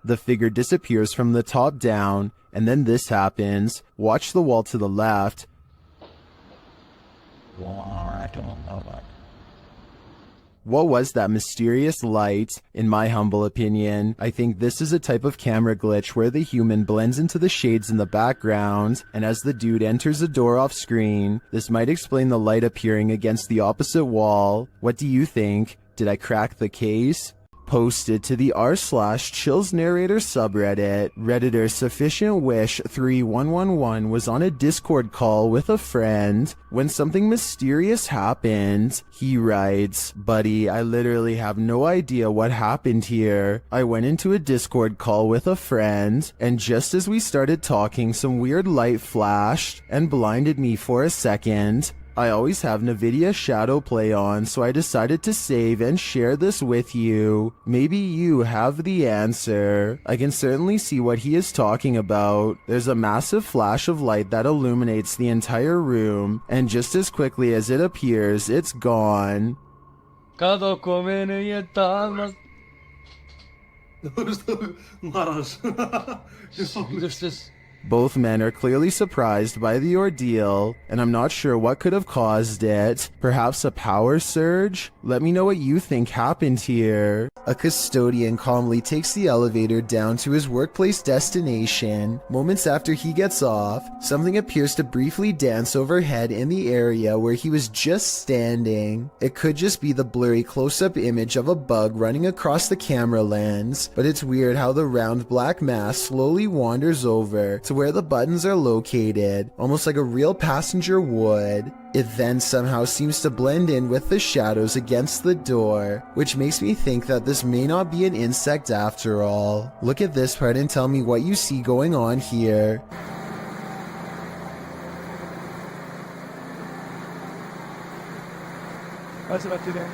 The figure disappears from the top down, and then this happens. Watch the wall to the left. What was that mysterious light? In my humble opinion, I think this is a type of camera glitch where the human blends into the shades in the background, and as the dude enters a door off screen, this might explain the light appearing against the opposite wall. What do you think? Did I crack the case? Posted to the r/Chills Narrator subreddit, Redditor Sufficient Wish 3111 was on a Discord call with a friend when something mysterious happened. He writes, "Buddy, I literally have no idea what happened here. I went into a Discord call with a friend, and just as we started talking, some weird light flashed and blinded me for a second. I always have NVIDIA Shadow Play on, so I decided to save and share this with you. Maybe you have the answer." I can certainly see what he is talking about. There's a massive flash of light that illuminates the entire room, and just as quickly as it appears, it's gone. Both men are clearly surprised by the ordeal, and I'm not sure what could have caused it. Perhaps a power surge? Let me know what you think happened here. A custodian calmly takes the elevator down to his workplace destination. Moments after he gets off, something appears to briefly dance overhead in the area where he was just standing. It could just be the blurry close-up image of a bug running across the camera lens, but it's weird how the round black mass slowly wanders over to where the buttons are located, almost like a real passenger would. It then somehow seems to blend in with the shadows against the door, which makes me think that this may not be an insect after all. Look at this part and tell me what you see going on here. What's about today?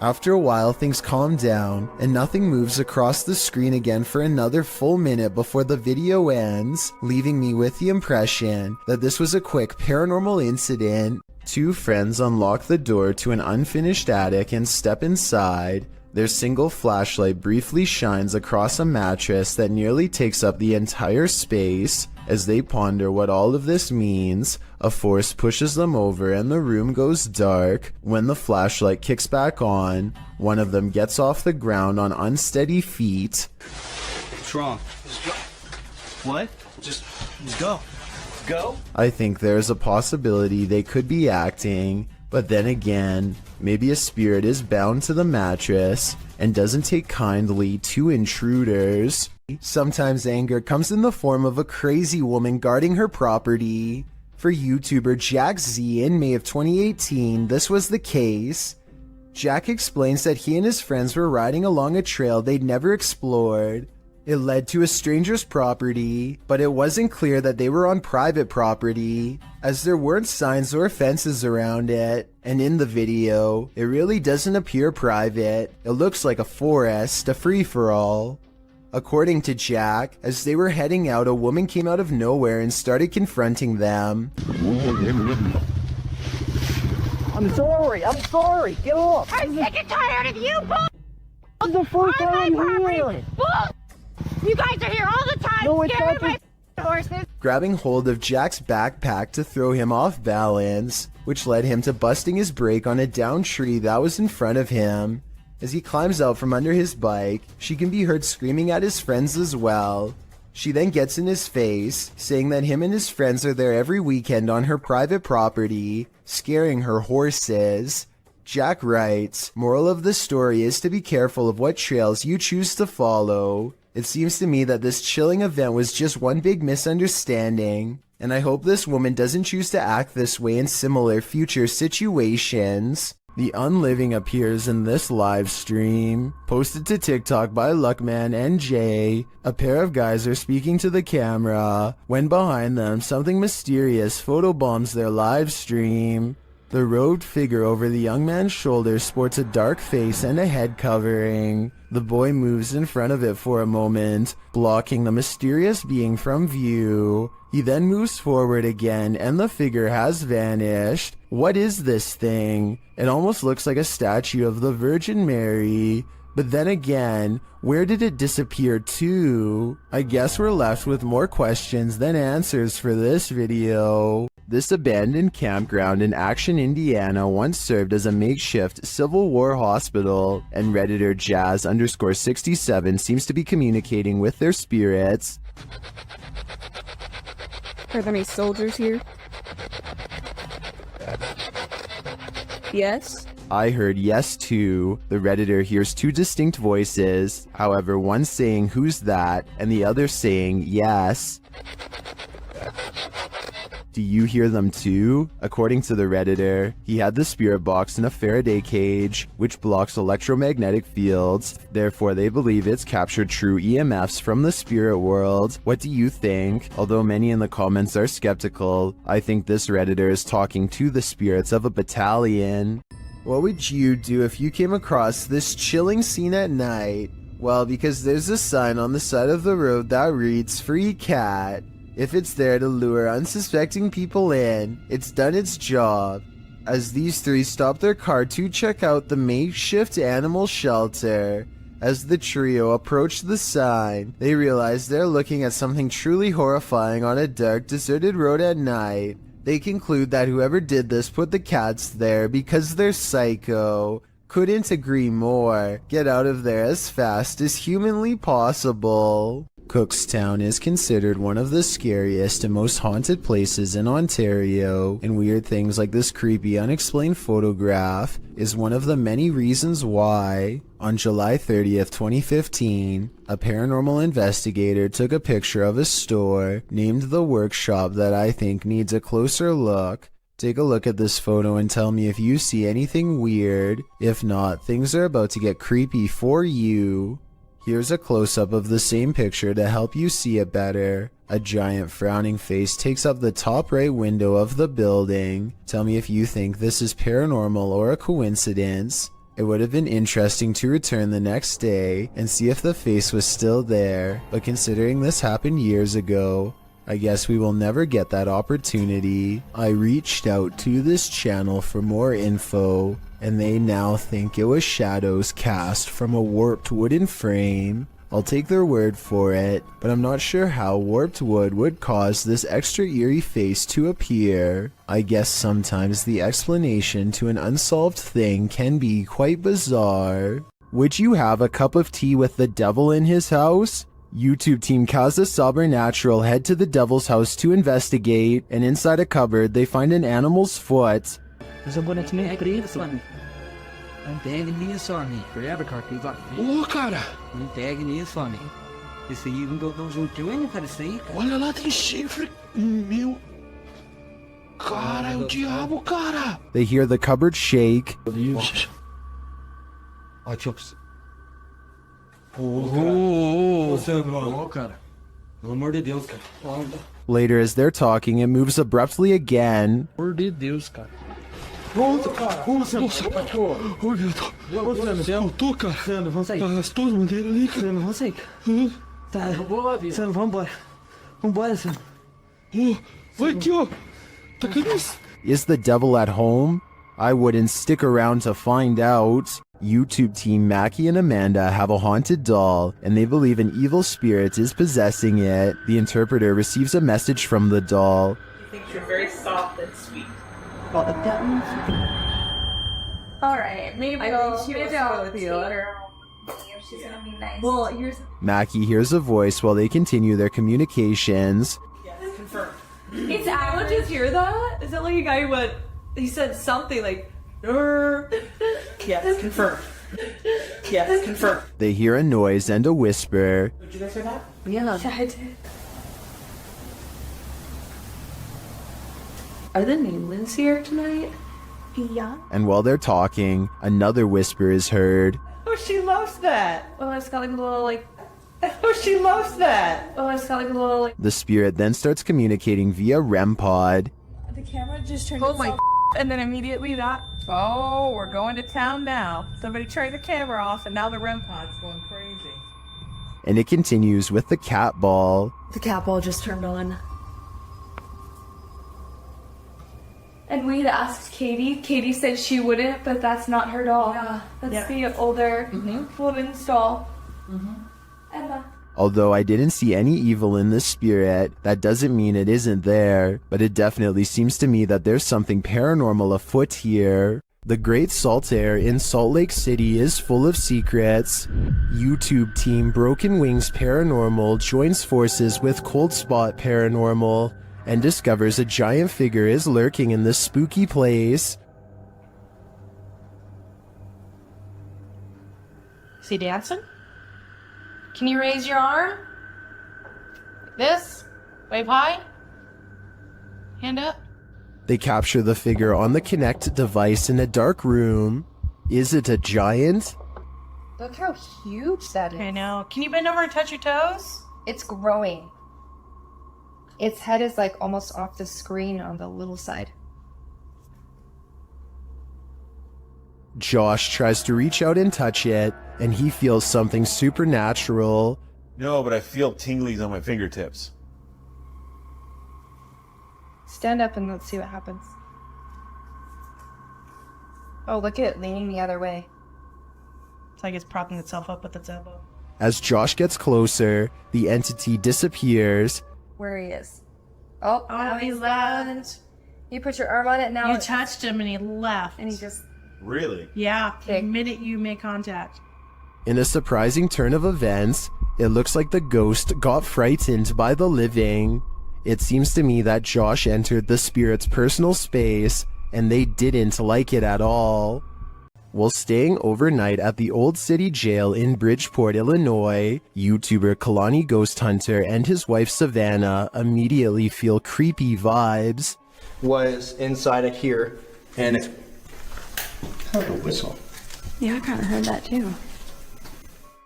After a while, things calm down, and nothing moves across the screen again for another full minute before the video ends, leaving me with the impression that this was a quick paranormal incident. Two friends unlock the door to an unfinished attic and step inside. Their single flashlight briefly shines across a mattress that nearly takes up the entire space. As they ponder what all of this means, a force pushes them over and the room goes dark. When the flashlight kicks back on, one of them gets off the ground on unsteady feet. What's wrong? What? Just go. Go? I think there's a possibility they could be acting, but then again, maybe a spirit is bound to the mattress and doesn't take kindly to intruders. Sometimes anger comes in the form of a crazy woman guarding her property. For YouTuber Jack Z in May of 2018, this was the case. Jack explains that he and his friends were riding along a trail they'd never explored. It led to a stranger's property, but it wasn't clear that they were on private property, as there weren't signs or fences around it. And in the video, it really doesn't appear private. It looks like a forest, a free-for-all. According to Jack, as they were heading out, a woman came out of nowhere and started confronting them. I'm sorry, get off! I'm sick and tired of you, bull! This is the first time I'm here! Bull! You guys are here all the time, No, it's scaring not my horses! Grabbing hold of Jack's backpack to throw him off balance, which led him to busting his brake on a downed tree that was in front of him. As he climbs out from under his bike, she can be heard screaming at his friends as well. She then gets in his face, saying that him and his friends are there every weekend on her private property, scaring her horses. Jack writes, "Moral of the story is to be careful of what trails you choose to follow. It seems to me that this chilling event was just one big misunderstanding, and I hope this woman doesn't choose to act this way in similar future situations." The unliving appears in this live stream, posted to TikTok by Luckman NJ. A pair of guys are speaking to the camera, when behind them something mysterious photobombs their live stream. The robed figure over the young man's shoulder sports a dark face and a head covering. The boy moves in front of it for a moment, blocking the mysterious being from view. He then moves forward again and the figure has vanished. What is this thing? It almost looks like a statue of the Virgin Mary. But then again, where did it disappear to? I guess we're left with more questions than answers for this video. This abandoned campground in Action, Indiana once served as a makeshift Civil War hospital, and Redditor Jazz_67 seems to be communicating with their spirits. Are there any soldiers here? Yes? I heard yes too. The Redditor hears two distinct voices, however one saying "who's that" and the other saying yes. Do you hear them too? According to the Redditor, he had the spirit box in a Faraday cage, which blocks electromagnetic fields. Therefore, they believe it's captured true EMFs from the spirit world. What do you think? Although many in the comments are skeptical, I think this Redditor is talking to the spirits of a battalion. What would you do if you came across this chilling scene at night? Well, because there's a sign on the side of the road that reads "Free Cat." If it's there to lure unsuspecting people in, it's done its job. As these three stop their car to check out the makeshift animal shelter, as the trio approach the sign, they realize they're looking at something truly horrifying on a dark, deserted road at night. They conclude that whoever did this put the cats there because they're psycho. Couldn't agree more. Get out of there as fast as humanly possible. Cookstown is considered one of the scariest and most haunted places in Ontario, and weird things like this creepy unexplained photograph is one of the many reasons why. On July 30th, 2015, a paranormal investigator took a picture of a store named The Workshop that I think needs a closer look. Take a look at this photo and tell me if you see anything weird. If not, things are about to get creepy for you. Here's a close-up of the same picture to help you see it better. A giant frowning face takes up the top right window of the building. Tell me if you think this is paranormal or a coincidence. It would have been interesting to return the next day and see if the face was still there, but considering this happened years ago, I guess we will never get that opportunity. I reached out to this channel for more info, and they now think it was shadows cast from a warped wooden frame. I'll take their word for it, but I'm not sure how warped wood would cause this extra eerie face to appear. I guess sometimes the explanation to an unsolved thing can be quite bizarre. Would you have a cup of tea with the devil in his house? YouTube team Casa Sobernatural head to the devil's house to investigate, and inside a cupboard they find an animal's foot. Ang tagin niya sa amin. Forever carpet. Oh, cara! Ang tagin niya sa amin. Esse aí não deu junto ainda, parecia. Olha lá, tem chifre. Meu. Cara, é o diabo, cara! They hear the cupboard shake. Ó, Chops. Cara. Pelo amor de Deus, cara. Later, as they're talking, it moves abruptly again. Pelo amor de Deus, cara. Nossa, cara. Nossa, cachorro. Oi, meu Deus. Escutou, cara? Vamos sair. As tuas manteigas ali, cara. Vamos sair. Tá, vamos embora. Vambora, Sam. Vai aqui, ó. Tá caindo isso. Is the devil at home? I wouldn't stick around to find out. YouTube team Mackie and Amanda have a haunted doll, and they believe an evil spirit is possessing it. The interpreter receives a message from the doll. He thinks you're very soft and sweet. Well, the buttons. Alright, maybe I'll take her out. She's gonna be nice. Well, here's... Mackie hears a voice while they continue their communications. Yes, confirmed. Did anyone just hear that? Is that like a guy who went... He said something like... Yes, confirmed. Yes, confirmed. They hear a noise and a whisper. Did you guys hear that? Yeah. Yeah, I did. Are the Newlands here tonight? Yeah. And while they're talking, another whisper is heard. Oh, she loves that. Oh, it's got like a little like... Oh, she loves that. Oh, it's got like a little like... The spirit then starts communicating via REM pod. The camera just turned Oh my itself and then immediately that. Oh, we're going to town now. Somebody turned the camera off and now the REM pod's going crazy. And it continues with the cat ball. The cat ball just turned on. And we had asked Katie. Katie said she wouldn't, but that's not her doll. Yeah. That's the older woman's doll. Emma. Although I didn't see any evil in this spirit, that doesn't mean it isn't there, but it definitely seems to me that there's something paranormal afoot here. The Great Salt Air in Salt Lake City is full of secrets. YouTube team Broken Wings Paranormal joins forces with Cold Spot Paranormal and discovers a giant figure is lurking in this spooky place. Is he dancing? Can you raise your arm? This? Wave high? Hand up? They capture the figure on the Kinect device in a dark room. Is it a giant? Look how huge that is. I know. Can you bend over and touch your toes? It's growing. Its head is like almost off the screen on the little side. Josh tries to reach out and touch it, and he feels something supernatural. No, but I feel tinglies on my fingertips. Stand up and let's see what happens. Oh, look at it leaning the other way. It's like it's propping itself up with its elbow. As Josh gets closer, the entity disappears. Where he is. Oh, Oh, he left. You put your arm on it now. You touched him and he left. And he just... Really? Yeah, the minute you make contact. In a surprising turn of events, it looks like the ghost got frightened by the living. It seems to me that Josh entered the spirit's personal space, and they didn't like it at all. While staying overnight at the Old City Jail in Bridgeport, Illinois, YouTuber Kalani Ghost Hunter and his wife Savannah immediately feel creepy vibes. Was inside of here, and it's heard a whistle. Yeah, I kind of heard that too.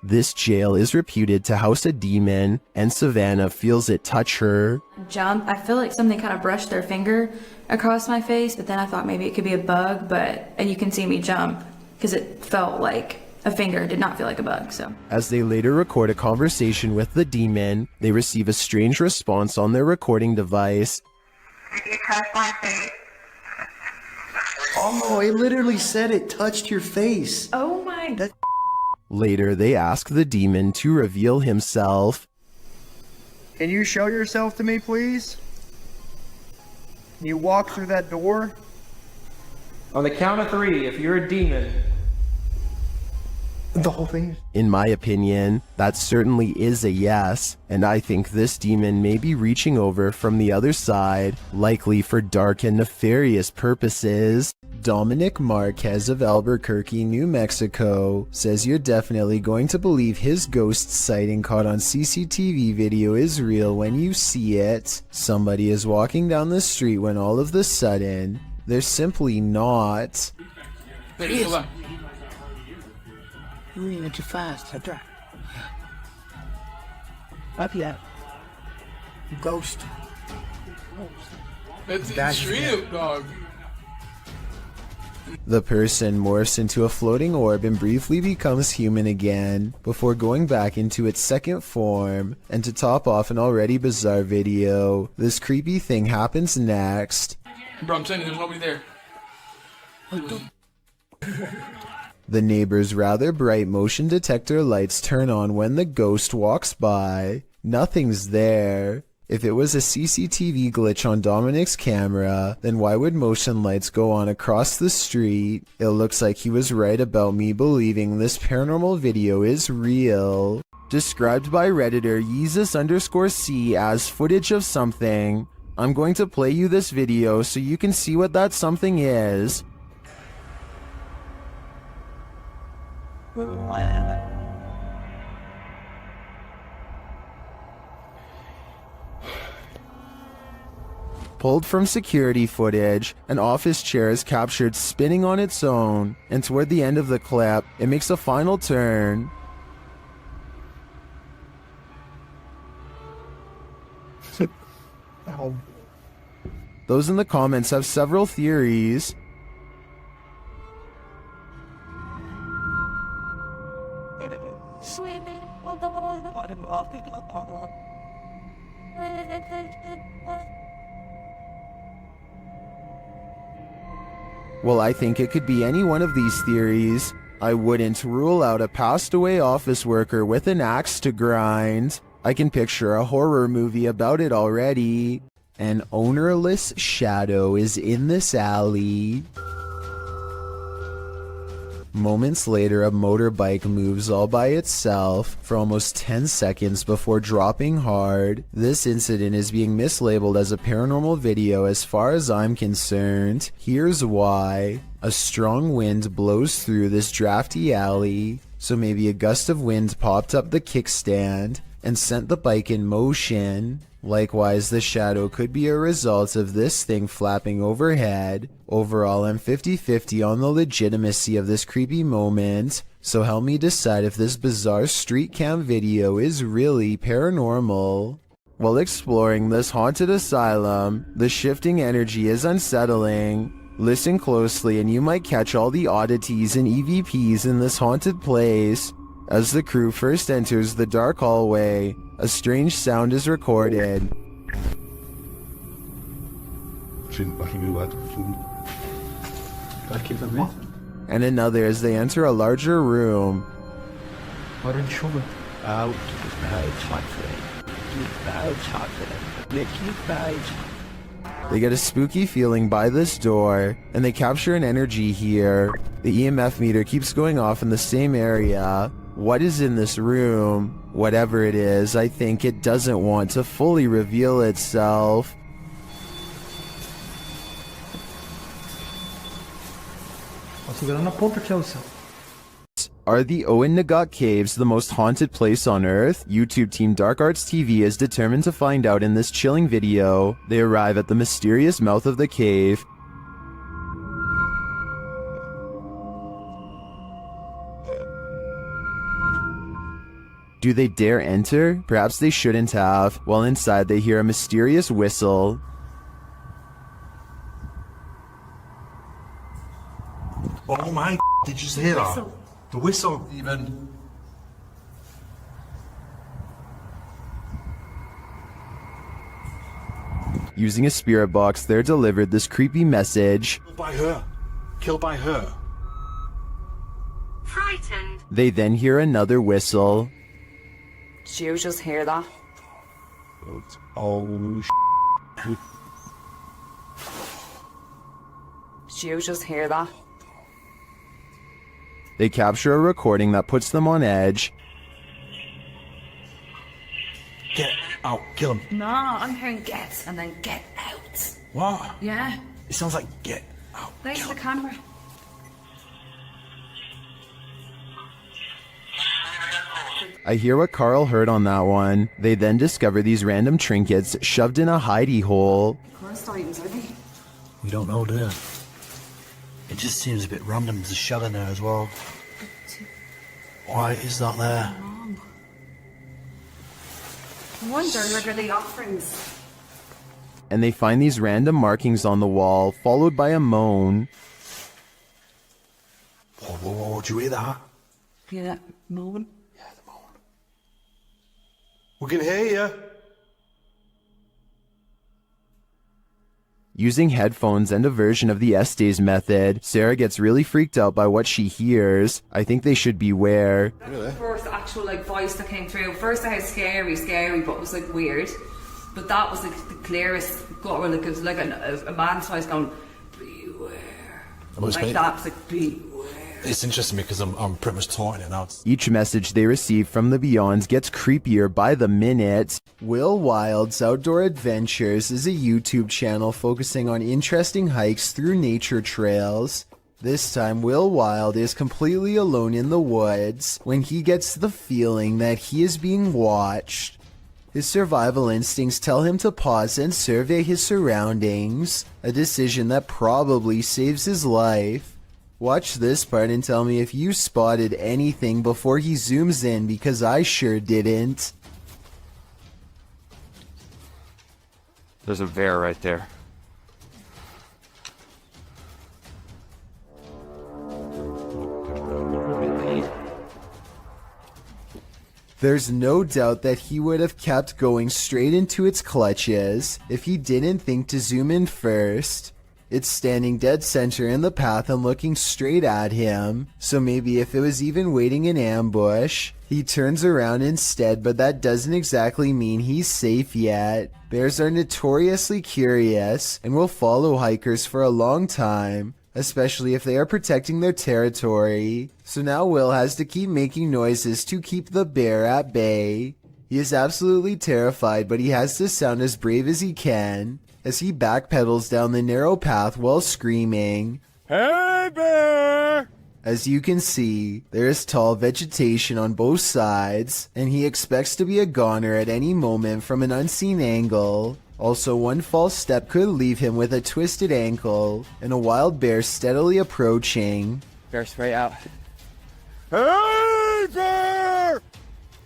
This jail is reputed to house a demon, and Savannah feels it touch her. Jump. I feel like something kind of brushed their finger across my face, but then I thought maybe it could be a bug, and you can see me jump because it felt like a finger. It did not feel like a bug, so. As they later record a conversation with the demon, they receive a strange response on their recording device. Oh, it literally said it touched your face. Oh my... Later, they ask the demon to reveal himself. Can you show yourself to me, please? Can you walk through that door? On the count of 3, if you're a demon. The whole thing? In my opinion, that certainly is a yes, and I think this demon may be reaching over from the other side, likely for dark and nefarious purposes. Dominic Marquez of Albuquerque, New Mexico, says you're definitely going to believe his ghost sighting caught on CCTV video is real when you see it. Somebody is walking down the street when all of the sudden, they're simply not. You're moving too fast. That's right. Up yet. Ghost. It's real, dog. The person morphs into a floating orb and briefly becomes human again, before going back into its second form. And to top off an already bizarre video, this creepy thing happens next. Bro, I'm telling you, there's nobody there. The neighbor's rather bright motion detector lights turn on when the ghost walks by. Nothing's there. If it was a CCTV glitch on Dominic's camera, then why would motion lights go on across the street? It looks like he was right about me believing this paranormal video is real. Described by Redditor Yeezus_C as footage of something. I'm going to play you this video so you can see what that something is. Pulled from security footage, an office chair is captured spinning on its own, and toward the end of the clip, it makes a final turn. Those in the comments have several theories. Well, I think it could be any one of these theories. I wouldn't rule out a passed away office worker with an axe to grind. I can picture a horror movie about it already. An ownerless shadow is in this alley. Moments later, a motorbike moves all by itself for almost 10 seconds before dropping hard. This incident is being mislabeled as a paranormal video as far as I'm concerned. Here's why. A strong wind blows through this drafty alley, so maybe a gust of wind popped up the kickstand and sent the bike in motion. Likewise, the shadow could be a result of this thing flapping overhead. Overall, I'm 50-50 on the legitimacy of this creepy moment, so help me decide if this bizarre street cam video is really paranormal. While exploring this haunted asylum, the shifting energy is unsettling. Listen closely and you might catch all the oddities and EVPs in this haunted place. As the crew first enters the dark hallway, a strange sound is recorded. And another as they enter a larger room. They get a spooky feeling by this door, and they capture an energy here. The EMF meter keeps going off in the same area. What is in this room? Whatever it is, I think it doesn't want to fully reveal itself. Are the Owen Nagat Caves the most haunted place on Earth? YouTube team Dark Arts TV is determined to find out in this chilling video. They arrive at the mysterious mouth of the cave. Do they dare enter? Perhaps they shouldn't have. While inside, they hear a mysterious whistle. Oh my, did you just hear that? The whistle, even. Using a spirit box, they're delivered this creepy message. Killed by her. Killed by her. Frightened. They then hear another whistle. Did you just hear that? Oh, Did you just hear that? They capture a recording that puts them on edge. Get out. Kill him. No, I'm hearing get and then get out. What? Yeah. It sounds like get out. There's the camera. I hear what Carl heard on that one. They then discover these random trinkets shoved in a hidey hole. Tourist items, are they? We don't know, do we? It just seems a bit random. There's a shell in there as well. Why is that there? I wonder, what are the offerings? And they find these random markings on the wall, followed by a moan. Whoa, do you hear that? Hear that moan? We can hear you. Using headphones and a version of the Estes method, Sarah gets really freaked out by what she hears. I think they should beware. The first actual voice that came through. First I had scary, but it was weird. But that was the clearest gutter. It was like a man's voice going, beware. Like that, it was beware. It's interesting because I'm pretty much taught it now. Each message they receive from the Beyonds gets creepier by the minute. Will Wild's Outdoor Adventures is a YouTube channel focusing on interesting hikes through nature trails. This time, Will Wild is completely alone in the woods when he gets the feeling that he is being watched. His survival instincts tell him to pause and survey his surroundings, a decision that probably saves his life. Watch this part and tell me if you spotted anything before he zooms in, because I sure didn't. There's a bear right there. There's no doubt that he would have kept going straight into its clutches if he didn't think to zoom in first. It's standing dead center in the path and looking straight at him, so maybe if it was even waiting in ambush, he turns around instead, but that doesn't exactly mean he's safe yet. Bears are notoriously curious and will follow hikers for a long time, especially if they are protecting their territory. So now Will has to keep making noises to keep the bear at bay. He is absolutely terrified, but he has to sound as brave as he can as he backpedals down the narrow path while screaming, "Hey, bear!" As you can see, there is tall vegetation on both sides, and he expects to be a goner at any moment from an unseen angle. Also, one false step could leave him with a twisted ankle, and a wild bear steadily approaching. Bear spray out. Hey, bear!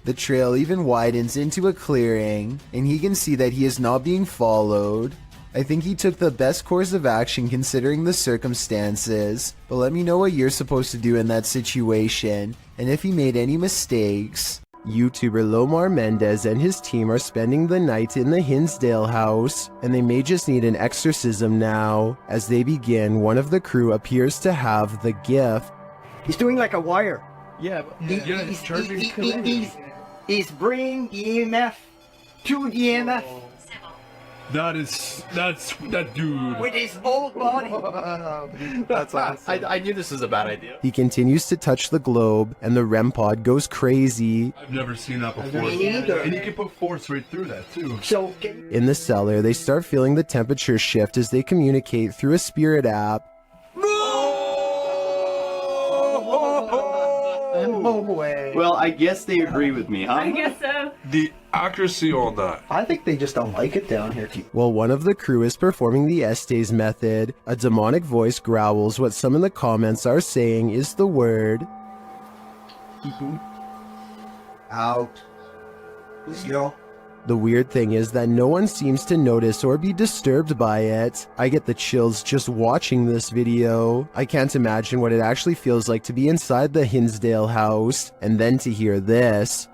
The trail even widens into a clearing, and he can see that he is not being followed. I think he took the best course of action considering the circumstances, but let me know what you're supposed to do in that situation, and if he made any mistakes. YouTuber Lomar Mendez and his team are spending the night in the Hinsdale house, and they may just need an exorcism now. As they begin, one of the crew appears to have the gift. He's doing like a wire. Yeah, He's bringing EMF to EMF. That's that dude. With his whole body. That's awesome. I knew this was a bad idea. He continues to touch the globe, and the REM pod goes crazy. I've never seen that before. Me neither. And you can put force right through that too. So In the cellar, they start feeling the temperature shift as they communicate through a spirit app. no way. Well, I guess they agree with me, huh? I guess so. The accuracy on that. I think they just don't like it down here. While one of the crew is performing the Estes method, a demonic voice growls what some in the comments are saying is the word out. Yo. The weird thing is that no one seems to notice or be disturbed by it. I get the chills just watching this video. I can't imagine what it actually feels like to be inside the Hinsdale house, and then to hear this.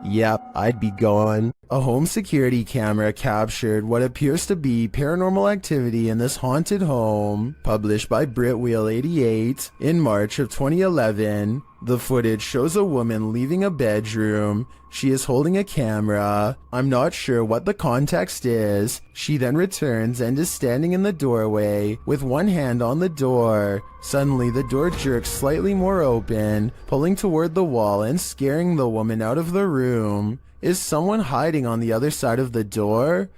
Yep, I'd be gone. A home security camera captured what appears to be paranormal activity in this haunted home, published by Britwheel88 in March of 2011. The footage shows a woman leaving a bedroom. She is holding a camera. I'm not sure what the context is. She then returns and is standing in the doorway with one hand on the door. Suddenly, the door jerks slightly more open, pulling toward the wall and scaring the woman out of the room. Is someone hiding on the other side of the door?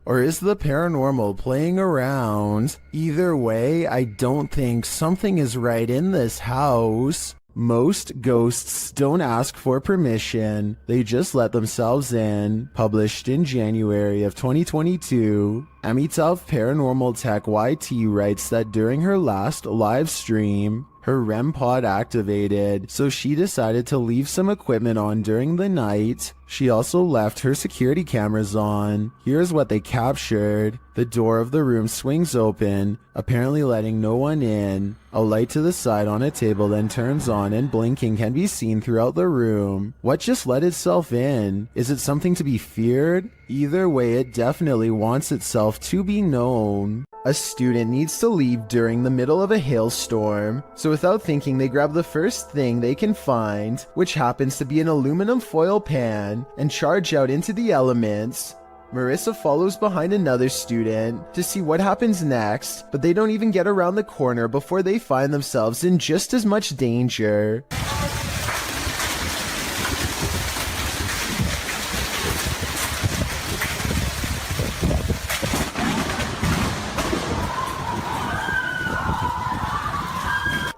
Or is the paranormal playing around? Either way, I don't think something is right in this house. Most ghosts don't ask for permission, they just let themselves in. Published in January of 2022, Amitav Paranormal Tech YT writes that during her last live stream, her REM pod activated, so she decided to leave some equipment on during the night. She also left her security cameras on. Here's what they captured. The door of the room swings open, apparently letting no one in. A light to the side on a table then turns on and blinking can be seen throughout the room. What just let itself in? Is it something to be feared? Either way, it definitely wants itself to be known. A student needs to leave during the middle of a hailstorm, so without thinking they grab the first thing they can find, which happens to be an aluminum foil pan, and charge out into the elements. Marissa follows behind another student to see what happens next, but they don't even get around the corner before they find themselves in just as much danger.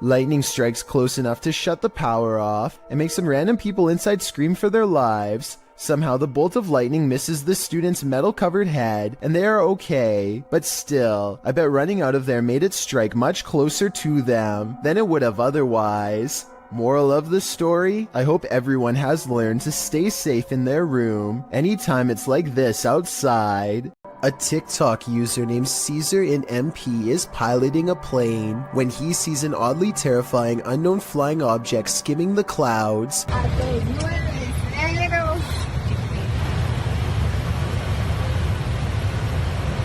Lightning strikes close enough to shut the power off and makes some random people inside scream for their lives. Somehow the bolt of lightning misses the student's metal-covered head and they are okay, but still, I bet running out of there made it strike much closer to them than it would have otherwise. Moral of the story? I hope everyone has learned to stay safe in their room anytime it's like this outside. A TikTok user named Caesar in MP is piloting a plane when he sees an oddly terrifying unknown flying object skimming the clouds.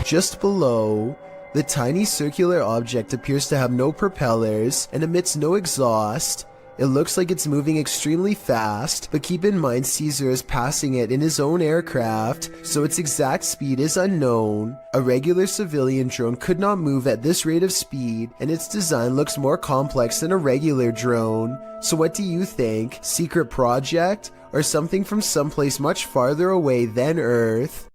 Just below, the tiny circular object appears to have no propellers and emits no exhaust. It looks like it's moving extremely fast, but keep in mind Caesar is passing it in his own aircraft, so its exact speed is unknown. A regular civilian drone could not move at this rate of speed, and its design looks more complex than a regular drone. So what do you think? Secret project? Or something from someplace much farther away than Earth?